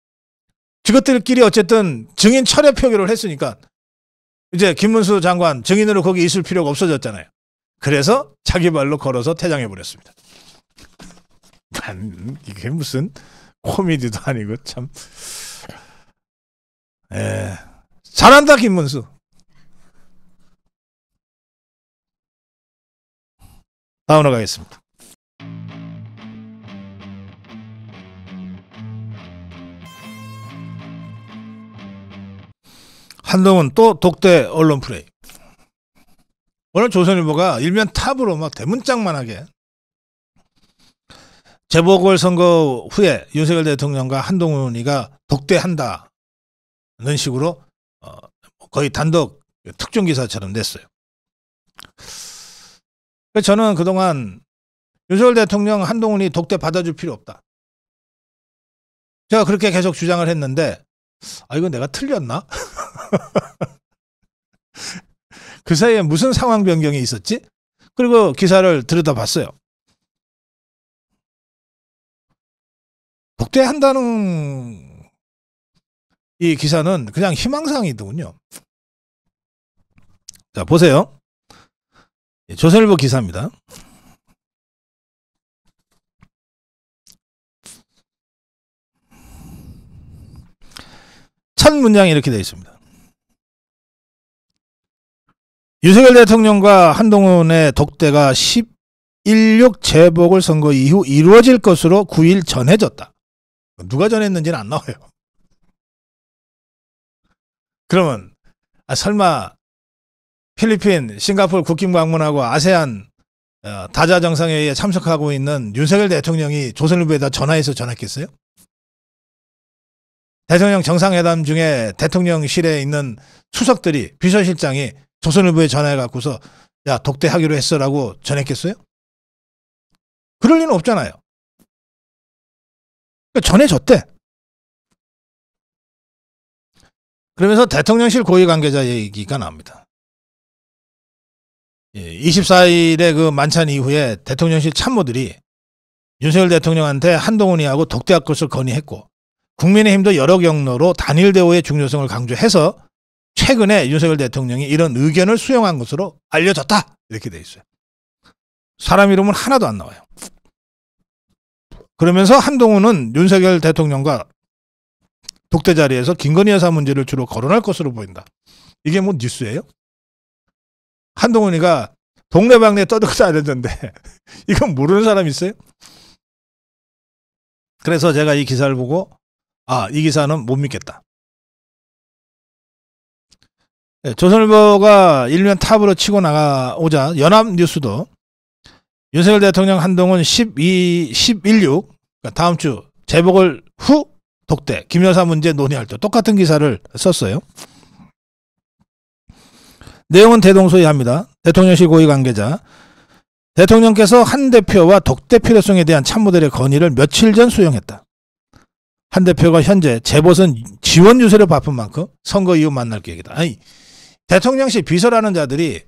저것들끼리 어쨌든 증인 철회 표결을 했으니까 이제 김문수 장관 증인으로 거기 있을 필요가 없어졌잖아요. 그래서 자기 발로 걸어서 퇴장해버렸습니다. 이게 무슨 코미디도 아니고 참. 잘한다 김문수. 다음으로 가겠습니다. 한동훈 또 독대 언론 플레이. 오늘 조선일보가 일면 탑으로 막 대문짝만하게 재보궐선거 후에 윤석열 대통령과 한동훈이가 독대한다는 식으로 거의 단독 특종 기사처럼 냈어요. 저는 그동안 윤석열 대통령 한동훈이 독대 받아줄 필요 없다. 제가 그렇게 계속 주장을 했는데 이거 내가 틀렸나? 그 사이에 무슨 상황 변경이 있었지? 그리고 기사를 들여다봤어요. 독대한다는 이 기사는 그냥 희망사항이더군요. 자, 보세요. 조선일보 기사입니다. 첫 문장이 이렇게 되어 있습니다. 윤석열 대통령과 한동훈의 독대가 10.16 재보궐선거 이후 이루어질 것으로 9일 전해졌다. 누가 전했는지는 안 나와요. 그러면 설마 필리핀, 싱가포르 국빈 방문하고 아세안 다자 정상회의에 참석하고 있는 윤석열 대통령이 조선일보에다 전화해서 전했겠어요? 대통령 정상회담 중에 대통령실에 있는 수석들이, 비서실장이 조선일보에 전화해갖고서 야, 독대하기로 했어라고 전했겠어요? 그럴 리는 없잖아요. 전해졌대. 그러면서 대통령실 고위 관계자 얘기가 나옵니다. 24일에 그 만찬 이후에 대통령실 참모들이 윤석열 대통령한테 한동훈이하고 독대할 것을 건의했고, 국민의힘도 여러 경로로 단일 대우의 중요성을 강조해서 최근에 윤석열 대통령이 이런 의견을 수용한 것으로 알려졌다. 이렇게 돼 있어요. 사람 이름은 하나도 안 나와요. 그러면서 한동훈은 윤석열 대통령과 독대 자리에서 김건희 여사 문제를 주로 거론할 것으로 보인다. 이게 뭐 뉴스예요? 한동훈이가 동네방네 떠들고 다녔는데 이건 모르는 사람 있어요? 그래서 제가 이 기사를 보고 이 기사는 못 믿겠다. 조선일보가 일면 탑으로 치고 나가오자 연합뉴스도 윤석열 대통령 한동훈 10.16 다음 주 재보궐 후 독대 김여사 문제 논의할 때 똑같은 기사를 썼어요. 내용은 대동소이합니다. 대통령실 고위 관계자, 대통령께서 한 대표와 독대 필요성에 대한 참모들의 건의를 며칠 전 수용했다. 한 대표가 현재 재보선 지원 유세를 바쁜 만큼 선거 이후 만날 계획이다. 아니, 대통령실 비서라는 자들이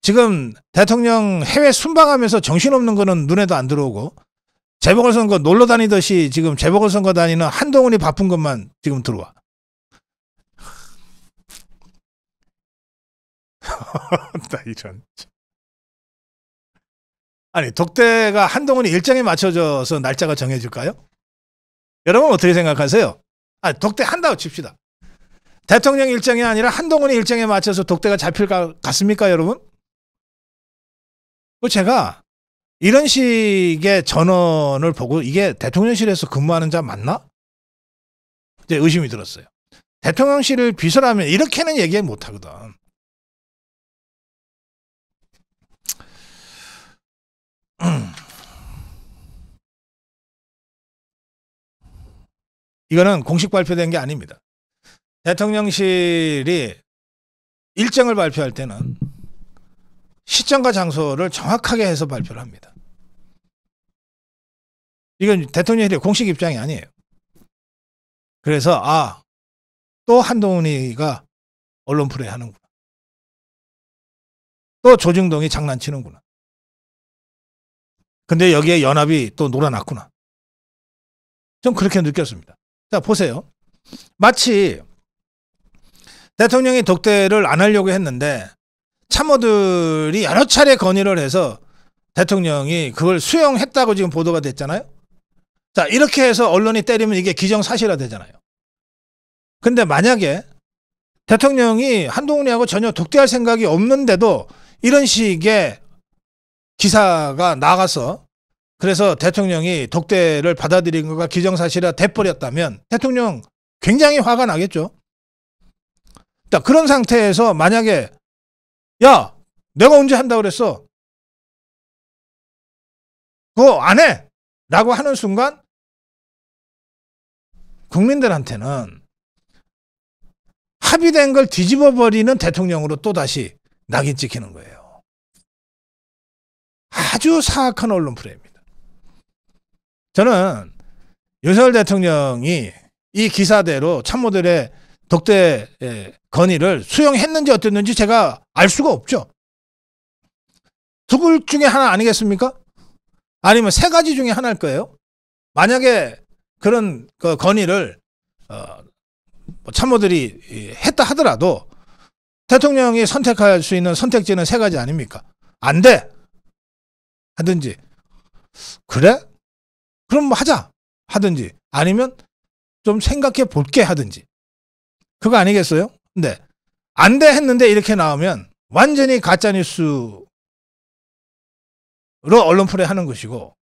지금 대통령 해외 순방하면서 정신없는 거는 눈에도 안 들어오고, 재보궐선거 놀러 다니듯이 지금 재보궐선거 다니는 한동훈이 바쁜 것만 지금 들어와. 나 이런. 아니, 독대가 한동훈이 일정에 맞춰져서 날짜가 정해질까요? 여러분 어떻게 생각하세요? 독대 한다고 칩시다. 대통령 일정이 아니라 한동훈이 일정에 맞춰서 독대가 잡힐 것 같습니까, 여러분? 제가 이런 식의 전언을 보고 이게 대통령실에서 근무하는 자 맞나? 이제 의심이 들었어요. 대통령실 비서라면 이렇게는 얘기 못 하거든. 이거는 공식 발표된 게 아닙니다. 대통령실이 일정을 발표할 때는 시점과 장소를 정확하게 해서 발표를 합니다. 이건 대통령실의 공식 입장이 아니에요. 그래서 또 한동훈이가 언론 플레이 하는구나. 또 조중동이 장난치는구나. 근데 여기에 연합이 또 놀아났구나. 좀 그렇게 느꼈습니다. 자, 보세요. 마치 대통령이 독대를 안 하려고 했는데 참모들이 여러 차례 건의를 해서 대통령이 그걸 수용했다고 지금 보도가 됐잖아요. 자, 이렇게 해서 언론이 때리면 이게 기정사실화 되잖아요. 근데 만약에 대통령이 한동훈이하고 전혀 독대할 생각이 없는데도 이런 식의 기사가 나가서 그래서 대통령이 독대를 받아들인 거가 기정사실화 돼버렸다면 대통령 굉장히 화가 나겠죠. 자, 그런 상태에서 만약에 야, 내가 언제 한다고 그랬어? 그거 안 해! 라고 하는 순간 국민들한테는 합의된 걸 뒤집어 버리는 대통령으로 또다시 낙인 찍히는 거예요. 아주 사악한 언론 플레이입니다. 저는 윤석열 대통령이 이 기사대로 참모들의 독대 건의를 수용했는지 어땠는지 제가 알 수가 없죠. 두 글 중에 하나 아니겠습니까? 아니면 세 가지 중에 하나일 거예요. 만약에 그런 그 건의를 참모들이 했다 하더라도 대통령이 선택할 수 있는 선택지는 세 가지 아닙니까? 안 돼! 하든지, 그래? 그럼 뭐 하자! 하든지, 아니면 좀 생각해 볼게 하든지. 그거 아니겠어요? 근데 안 돼 했는데 이렇게 나오면 완전히 가짜뉴스로 언론풀이 하는 것이고,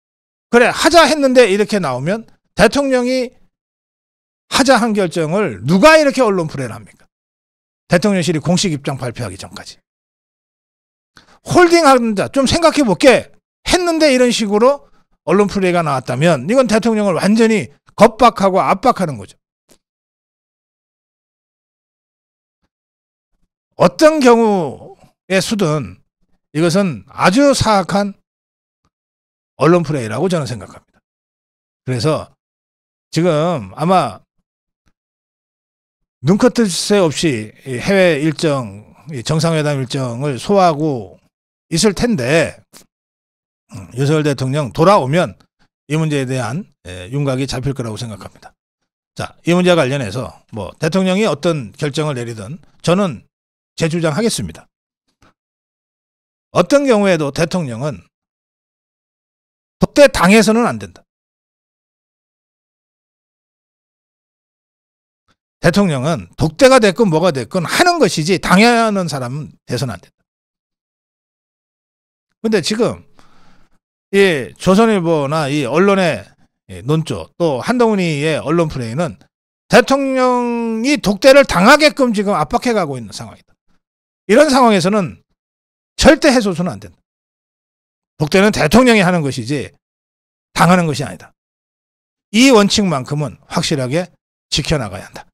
그래 하자 했는데 이렇게 나오면 대통령이 하자 한 결정을 누가 이렇게 언론풀이를 합니까? 대통령실이 공식 입장 발표하기 전까지. 홀딩하는 자, 좀 생각해 볼게 했는데 이런 식으로 언론풀이가 나왔다면 이건 대통령을 완전히 겁박하고 압박하는 거죠. 어떤 경우의 수든 이것은 아주 사악한 언론플레이라고 저는 생각합니다. 그래서 지금 아마 눈코 뜰 새 없이 해외 일정, 정상회담 일정을 소화하고 있을 텐데 윤석열 대통령 돌아오면 이 문제에 대한 윤곽이 잡힐 거라고 생각합니다. 자, 이 문제와 관련해서 뭐 대통령이 어떤 결정을 내리든 저는 제 주장하겠습니다. 어떤 경우에도 대통령은 독대 당해서는 안 된다. 대통령은 독대가 됐건 뭐가 됐건 하는 것이지 당하는 사람은 돼서는 안 된다. 근데 지금 이 조선일보나 이 언론의 논조 또 한동훈이의 언론 플레이는 대통령이 독대를 당하게끔 지금 압박해가고 있는 상황이다. 이런 상황에서는 절대 해소서는 안 된다. 독대는 대통령이 하는 것이지 당하는 것이 아니다. 이 원칙만큼은 확실하게 지켜나가야 한다.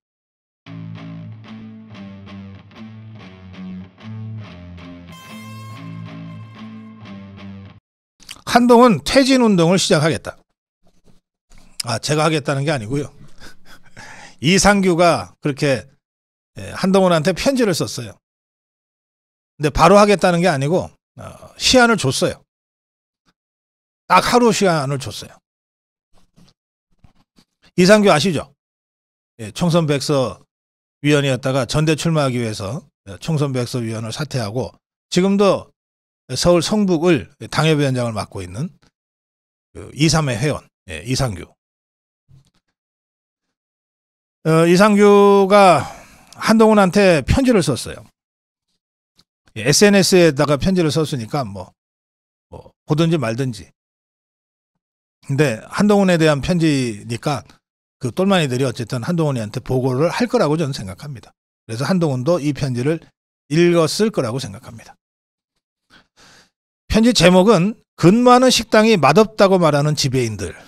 한동훈 퇴진운동을 시작하겠다. 제가 하겠다는 게 아니고요. 이상규가 그렇게 한동훈한테 편지를 썼어요. 근데 바로 하겠다는 게 아니고 시한을 줬어요. 딱 하루 시간을 줬어요. 이상규 아시죠? 총선백서 위원이었다가 전대 출마하기 위해서 총선백서 위원을 사퇴하고 지금도 서울 성북을 당협위원장을 맡고 있는 2.3회 회원 이상규. 이상규가 한동훈한테 편지를 썼어요. SNS에다가 편지를 썼으니까 뭐 보든지 말든지. 근데 한동훈에 대한 편지니까 그 똘마니들이 어쨌든 한동훈이한테 보고를 할 거라고 저는 생각합니다. 그래서 한동훈도 이 편지를 읽었을 거라고 생각합니다. 편지 제목은 근무하는 식당이 맛없다고 말하는 지배인들입니다.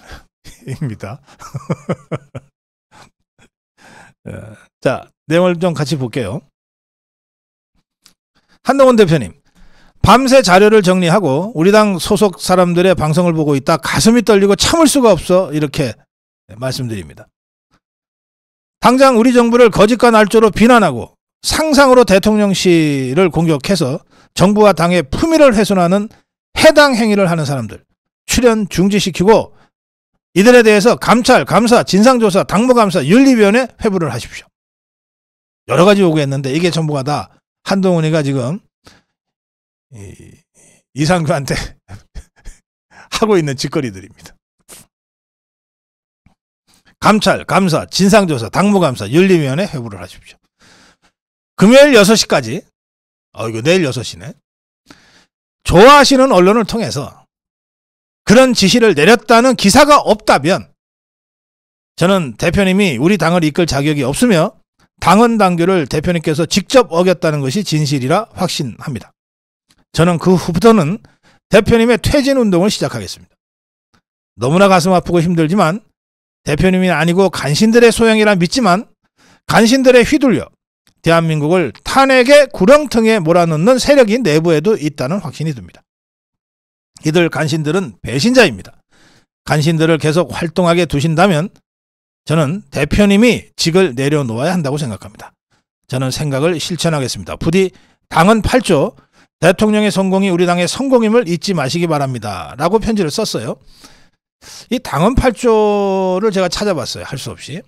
자, 내용을 좀 같이 볼게요. 한동훈 대표님, 밤새 자료를 정리하고 우리 당 소속 사람들의 방송을 보고 있다 가슴이 떨리고 참을 수가 없어 이렇게 말씀드립니다. 당장 우리 정부를 거짓과 날조로 비난하고 상상으로 대통령실을 공격해서 정부와 당의 품위를 훼손하는 해당 행위를 하는 사람들 출연 중지시키고 이들에 대해서 감찰, 감사, 진상조사, 당무감사, 윤리위원회 회부를 하십시오. 여러 가지 요구했는데 이게 전부가 다 한동훈이가 지금 이상규한테 하고 있는 짓거리들입니다. 감찰, 감사, 진상조사, 당무감사, 윤리위원회 회부를 하십시오. 금요일 6시까지 이거 내일 6시네. 좋아하시는 언론을 통해서 그런 지시를 내렸다는 기사가 없다면 저는 대표님이 우리 당을 이끌 자격이 없으며 당헌 당규를 대표님께서 직접 어겼다는 것이 진실이라 확신합니다. 저는 그 후부터는 대표님의 퇴진 운동을 시작하겠습니다. 너무나 가슴 아프고 힘들지만 대표님이 아니고 간신들의 소양이라 믿지만 간신들에 휘둘려 대한민국을 탄핵의 구렁텅이에 몰아넣는 세력이 내부에도 있다는 확신이 듭니다. 이들 간신들은 배신자입니다. 간신들을 계속 활동하게 두신다면 저는 대표님이 직을 내려놓아야 한다고 생각합니다. 저는 생각을 실천하겠습니다. 부디 당헌 8조 대통령의 성공이 우리 당의 성공임을 잊지 마시기 바랍니다. 라고 편지를 썼어요. 이 당헌 8조를 제가 찾아봤어요. 할 수 없이.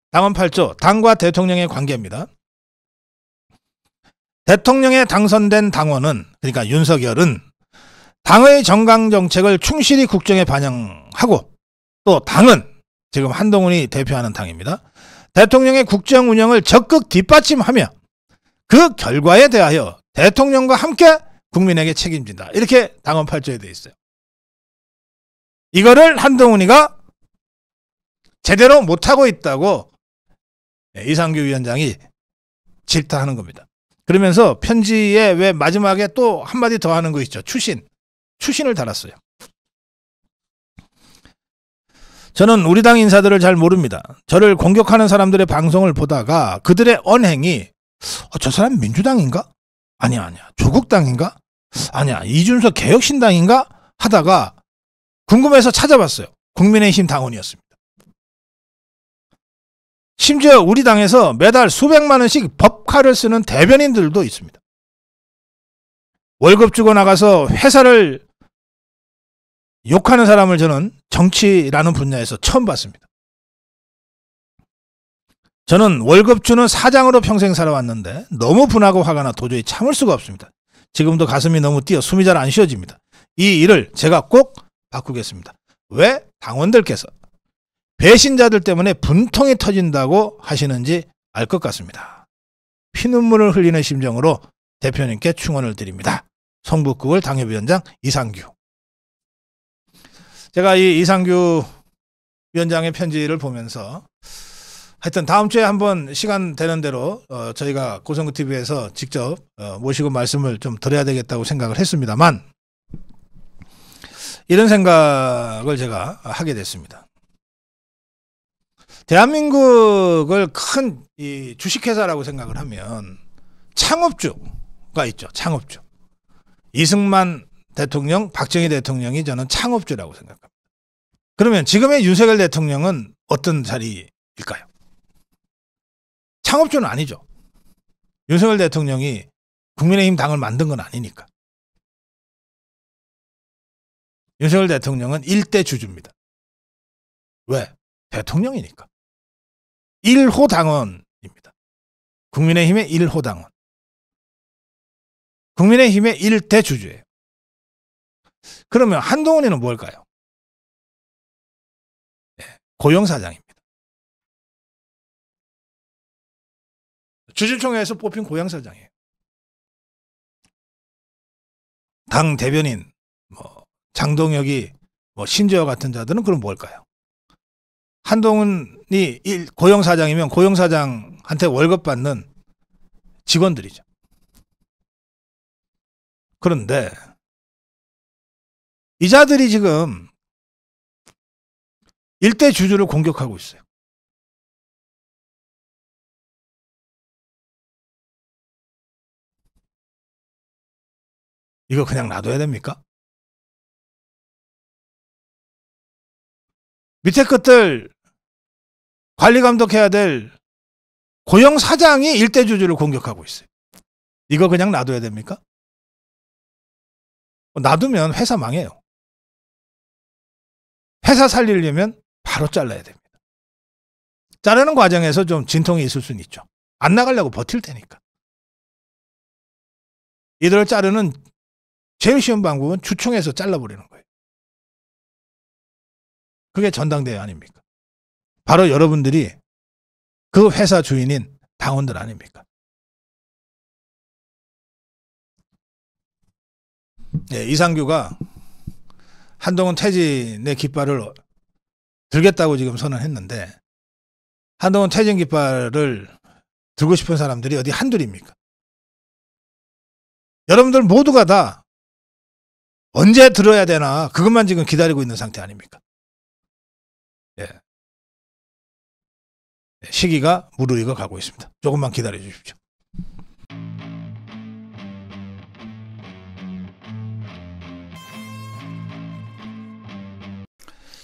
당헌 8조, 당과 대통령의 관계입니다. 대통령에 당선된 당원은, 그러니까 윤석열은 당의 정강정책을 충실히 국정에 반영하고, 또 당은 지금 한동훈이 대표하는 당입니다. 대통령의 국정 운영을 적극 뒷받침하며 그 결과에 대하여 대통령과 함께 국민에게 책임진다. 이렇게 당헌 8조에 되어 있어요. 이거를 한동훈이가 제대로 못하고 있다고 이상규 위원장이 질타하는 겁니다. 그러면서 편지에 왜 마지막에 또 한마디 더 하는 거 있죠. 추신을 달았어요. 저는 우리 당 인사들을 잘 모릅니다. 저를 공격하는 사람들의 방송을 보다가 그들의 언행이 저 사람 민주당인가? 아니야. 조국당인가? 아니야. 이준석 개혁신당인가? 하다가 궁금해서 찾아봤어요. 국민의힘 당원이었습니다. 심지어 우리 당에서 매달 수백만 원씩 법카를 쓰는 대변인들도 있습니다. 월급 주고 나가서 회사를 욕하는 사람을 저는 정치라는 분야에서 처음 봤습니다. 저는 월급 주는 사장으로 평생 살아왔는데 너무 분하고 화가 나 도저히 참을 수가 없습니다. 지금도 가슴이 너무 뛰어 숨이 잘 안 쉬어집니다. 이 일을 제가 꼭 바꾸겠습니다. 왜 당원들께서 배신자들 때문에 분통이 터진다고 하시는지 알 것 같습니다. 피눈물을 흘리는 심정으로 대표님께 충원을 드립니다. 성북구을 당협위원장 이상규. 제가 이 이상규 위원장의 편지를 보면서 하여튼 다음 주에 한번 시간 되는 대로 저희가 고성구TV에서 직접 모시고 말씀을 좀 드려야 되겠다고 생각을 했습니다만 이런 생각을 제가 하게 됐습니다. 대한민국을 큰 이 주식회사라고 생각을 하면 창업주가 있죠. 창업주. 이승만 대통령, 박정희 대통령이 저는 창업주라고 생각합니다. 그러면 지금의 윤석열 대통령은 어떤 자리일까요? 창업주는 아니죠. 윤석열 대통령이 국민의힘 당을 만든 건 아니니까. 윤석열 대통령은 일대 주주입니다. 왜? 대통령이니까. 1호 당원입니다. 국민의힘의 1호 당원. 국민의힘의 1대 주주예요. 그러면 한동훈이는 뭘까요? 고용사장입니다. 주주총회에서 뽑힌 고용사장이에요. 당 대변인, 장동혁이 신재호 같은 자들은 그럼 뭘까요? 한동훈이 고용사장이면 고용사장한테 월급 받는 직원들이죠. 그런데 이 자들이 지금 일대 주주를 공격하고 있어요. 이거 그냥 놔둬야 됩니까? 밑에 것들 관리 감독해야 될 고용사장이 일대 주주를 공격하고 있어요. 이거 그냥 놔둬야 됩니까? 놔두면 회사 망해요. 회사 살리려면 바로 잘라야 됩니다. 자르는 과정에서 좀 진통이 있을 수는 있죠. 안 나가려고 버틸 테니까. 이들을 자르는 제일 쉬운 방법은 주총에서 잘라버리는 거예요. 그게 전당대회 아닙니까? 바로 여러분들이 그 회사 주인인 당원들 아닙니까? 네, 이상규가 한동훈 퇴진의 깃발을 들겠다고 지금 선언했는데 한동훈 퇴진 깃발을 들고 싶은 사람들이 어디 한둘입니까? 여러분들 모두가 다 언제 들어야 되나 그것만 지금 기다리고 있는 상태 아닙니까? 예. 시기가 무르익어 가고 있습니다. 조금만 기다려 주십시오.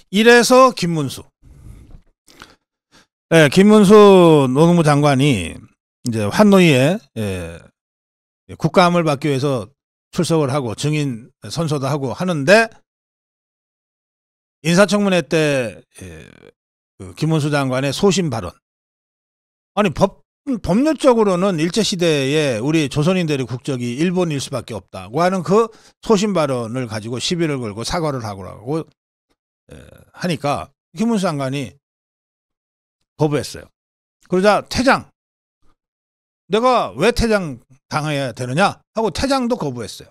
이래서 김문수. 예, 김문수 노동부 장관이 이제 환노위에 국감을 받기 위해서 출석을 하고 증인 선서도 하고 하는데 인사청문회 때 그 김문수 장관의 소신 발언. 아니 법률적으로는 일제시대에 우리 조선인들의 국적이 일본일 수밖에 없다고 하는 그 소신 발언을 가지고 시비를 걸고 사과를 하고 하니까 김문수 장관이 거부했어요. 그러자 퇴장. 내가 왜 퇴장 당해야 되느냐 하고 퇴장도 거부했어요.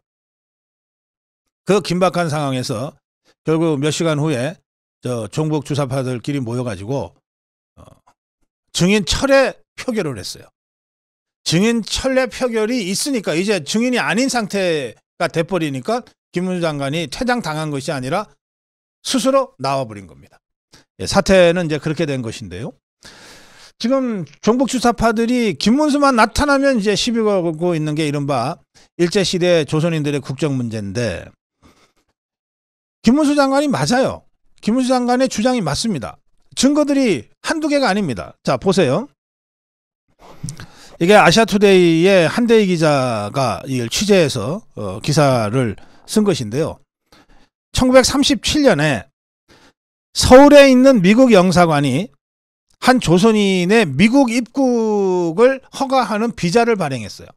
그 긴박한 상황에서 결국 몇 시간 후에 종북 주사파들끼리 모여가지고 증인 철회 표결을 했어요. 증인 철회 표결이 있으니까 이제 증인이 아닌 상태가 돼버리니까 김문수 장관이 퇴장 당한 것이 아니라 스스로 나와버린 겁니다. 사태는 이제 그렇게 된 것인데요. 지금 종북 주사파들이 김문수만 나타나면 이제 시비 걸고 있는 게 이른바 일제시대 조선인들의 국적 문제인데 김문수 장관이 맞아요. 김문수 장관의 주장이 맞습니다. 증거들이 한두 개가 아닙니다. 자, 보세요. 이게 아시아투데이의 한대희 기자가 이걸 취재해서 기사를 쓴 것인데요. 1937년에 서울에 있는 미국 영사관이 한 조선인의 미국 입국을 허가하는 비자를 발행했어요.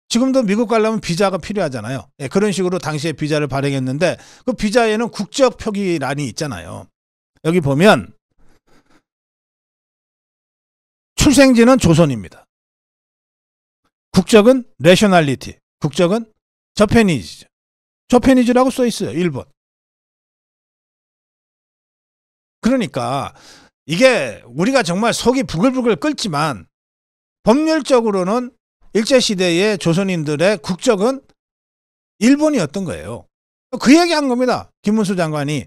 지금도 미국 가려면 비자가 필요하잖아요. 그런 식으로 당시에 비자를 발행했는데 그 비자에는 국적 표기란이 있잖아요. 여기 보면 출생지는 조선입니다. 국적은 내셔널리티, 국적은 저페니즈죠. 저페니즈라고 써 있어요. 일본. 그러니까 이게 우리가 정말 속이 부글부글 끓지만 법률적으로는 일제시대의 조선인들의 국적은 일본이었던 거예요. 그 얘기한 겁니다. 김문수 장관이.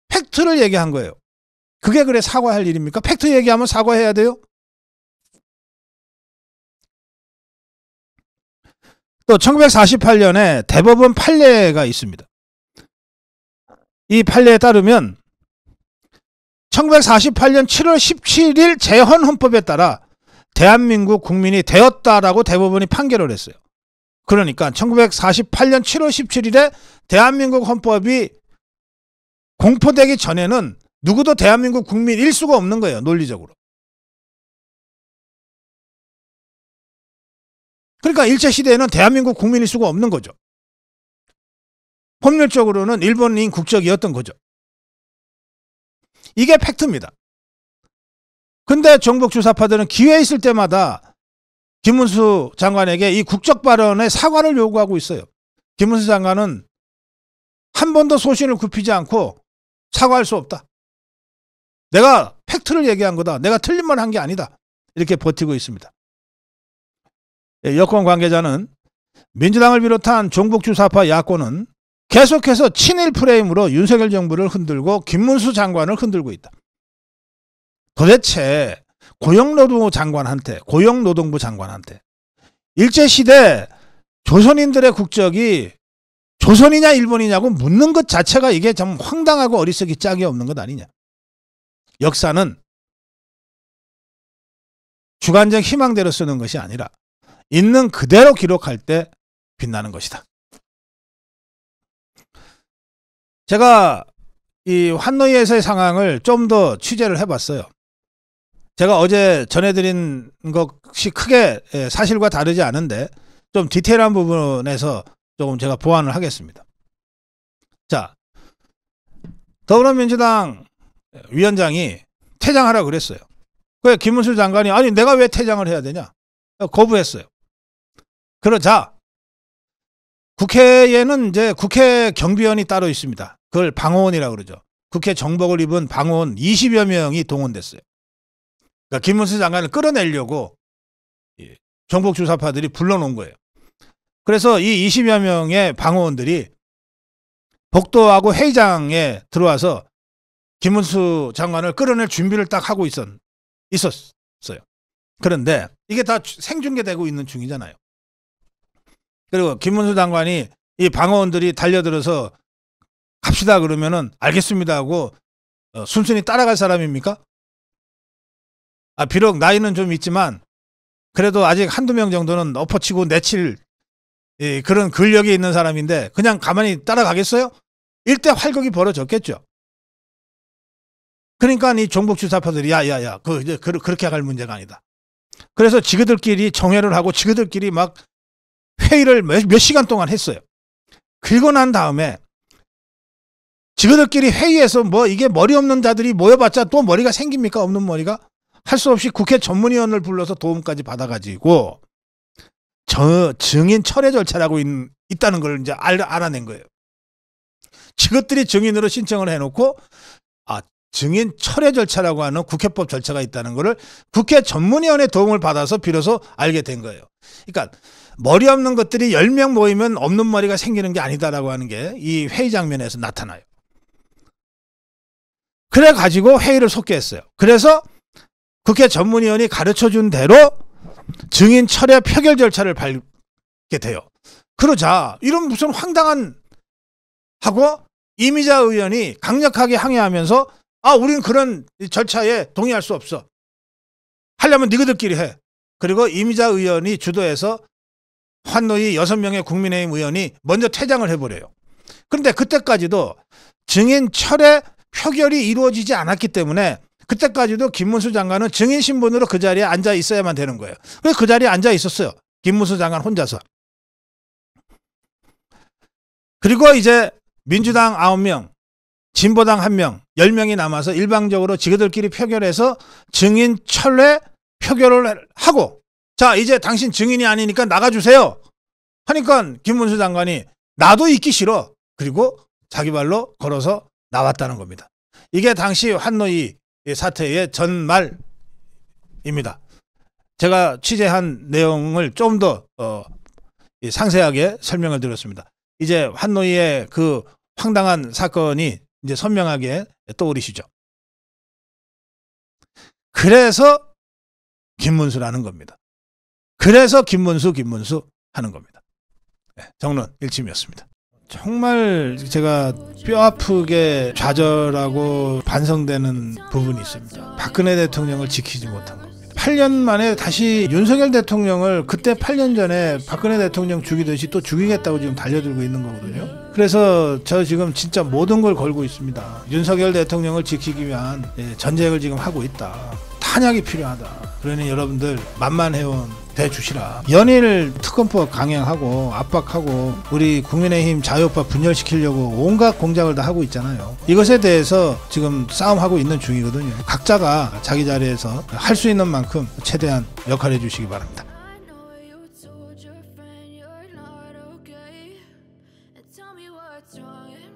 팩트를 얘기한 거예요. 그게 그래 사과할 일입니까? 팩트 얘기하면 사과해야 돼요? 또 1948년에 대법원 판례가 있습니다. 이 판례에 따르면 1948년 7월 17일 재헌헌법에 따라 대한민국 국민이 되었다라고 대법원이 판결을 했어요. 그러니까 1948년 7월 17일에 대한민국 헌법이 공포되기 전에는 누구도 대한민국 국민일 수가 없는 거예요. 논리적으로. 그러니까 일제시대에는 대한민국 국민일 수가 없는 거죠. 법률적으로는 일본인 국적이었던 거죠. 이게 팩트입니다. 근데 종북 주사파들은 기회 있을 때마다 김문수 장관에게 이 국적 발언의 사과를 요구하고 있어요. 김문수 장관은 한 번도 소신을 굽히지 않고 사과할 수 없다. 내가 팩트를 얘기한 거다. 내가 틀린 말 한 게 아니다. 이렇게 버티고 있습니다. 여권 관계자는 민주당을 비롯한 종북 주사파 야권은 계속해서 친일 프레임으로 윤석열 정부를 흔들고 김문수 장관을 흔들고 있다. 도대체 고용노동부 장관한테 일제시대 조선인들의 국적이 조선이냐 일본이냐고 묻는 것 자체가 이게 좀 황당하고 어리석기 짝이 없는 것 아니냐. 역사는 주관적 희망대로 쓰는 것이 아니라 있는 그대로 기록할 때 빛나는 것이다. 제가 이 환노위에서의 상황을 좀 더 취재를 해봤어요. 제가 어제 전해드린 것이 크게 사실과 다르지 않은데 좀 디테일한 부분에서 조금 제가 보완을 하겠습니다. 자, 더불어민주당 위원장이 퇴장하라고 그랬어요. 그래 김문수 장관이 아니 내가 왜 퇴장을 해야 되냐 거부했어요. 그러자 국회에는 이제 국회 경비원이 따로 있습니다. 그걸 방호원이라고 그러죠. 국회 정복을 입은 방호원 20여 명이 동원됐어요. 그러니까 김문수 장관을 끌어내려고 정복 주사파들이 불러놓은 거예요. 그래서 이 20여 명의 방호원들이 복도하고 회의장에 들어와서 김문수 장관을 끌어낼 준비를 딱 하고 있었어요. 그런데 이게 다 생중계되고 있는 중이잖아요. 그리고 김문수 장관이 이 방어원들이 달려들어서 갑시다 그러면은 알겠습니다 하고 순순히 따라갈 사람입니까? 비록 나이는 좀 있지만 그래도 아직 한두 명 정도는 엎어치고 내칠 그런 근력이 있는 사람인데 그냥 가만히 따라가겠어요? 일대 활극이 벌어졌겠죠. 그러니까 이 종북 주사파들이 야야야 그렇게 갈 문제가 아니다. 그래서 지그들끼리 정회를 하고 지그들끼리 막 회의를 몇 시간 동안 했어요. 그리고 난 다음에 지그들끼리 회의에서 뭐 이게 머리 없는 자들이 모여봤자 또 머리가 생깁니까? 없는 머리가? 할 수 없이 국회 전문위원을 불러서 도움까지 받아가지고 증인 철회 절차라고 있다는 걸 이제 알아낸 거예요. 지것들이 증인으로 신청을 해놓고 증인 철회 절차라고 하는 국회법 절차가 있다는 거를 국회 전문위원회 도움을 받아서 비로소 알게 된 거예요. 그러니까 머리 없는 것들이 10명 모이면 없는 머리가 생기는 게 아니다라고 하는 게 이 회의 장면에서 나타나요. 그래가지고 회의를 속개했어요. 그래서 국회 전문위원이 가르쳐준 대로 증인 철회 표결 절차를 밟게 돼요. 그러자 이런 무슨 황당한 하고 이미자 의원이 강력하게 항의하면서 우린 그런 절차에 동의할 수 없어. 하려면 너희들끼리 해. 그리고 이미자 의원이 주도해서 환노위 6명의 국민의힘 의원이 먼저 퇴장을 해버려요. 그런데 그때까지도 증인 철회 표결이 이루어지지 않았기 때문에 그때까지도 김문수 장관은 증인 신분으로 그 자리에 앉아 있어야만 되는 거예요. 그래서 그 자리에 앉아 있었어요. 김문수 장관 혼자서. 그리고 이제 민주당 9명, 진보당 1명, 10명이 남아서 일방적으로 지그들끼리 표결해서 증인 철회 표결을 하고 자 이제 당신 증인이 아니니까 나가주세요 하니까 김문수 장관이 나도 있기 싫어. 그리고 자기 발로 걸어서 나왔다는 겁니다. 이게 당시 환노위 사태의 전말입니다. 제가 취재한 내용을 좀 더 상세하게 설명을 드렸습니다. 이제 환노위의 그 황당한 사건이 이제 선명하게 떠오르시죠. 그래서 김문수라는 겁니다. 그래서 김문수 하는 겁니다. 정론 1침이었습니다. 정말 제가 뼈아프게 좌절하고 반성되는 부분이 있습니다. 박근혜 대통령을 지키지 못한 겁니다. 8년 만에 다시 윤석열 대통령을 그때 8년 전에 박근혜 대통령 죽이듯이 또 죽이겠다고 지금 달려들고 있는 거거든요. 그래서 저 지금 진짜 모든 걸 걸고 있습니다. 윤석열 대통령을 지키기 위한 전쟁을 지금 하고 있다. 탄약이 필요하다. 그러니 여러분들 만만해온 대주시라. 연일 특검법 강행하고 압박하고 우리 국민의힘 자유우파 분열시키려고 온갖 공작을 다 하고 있잖아요. 이것에 대해서 지금 싸움하고 있는 중이거든요. 각자가 자기 자리에서 할 수 있는 만큼 최대한 역할해 주시기 바랍니다. Tell me what's wrong.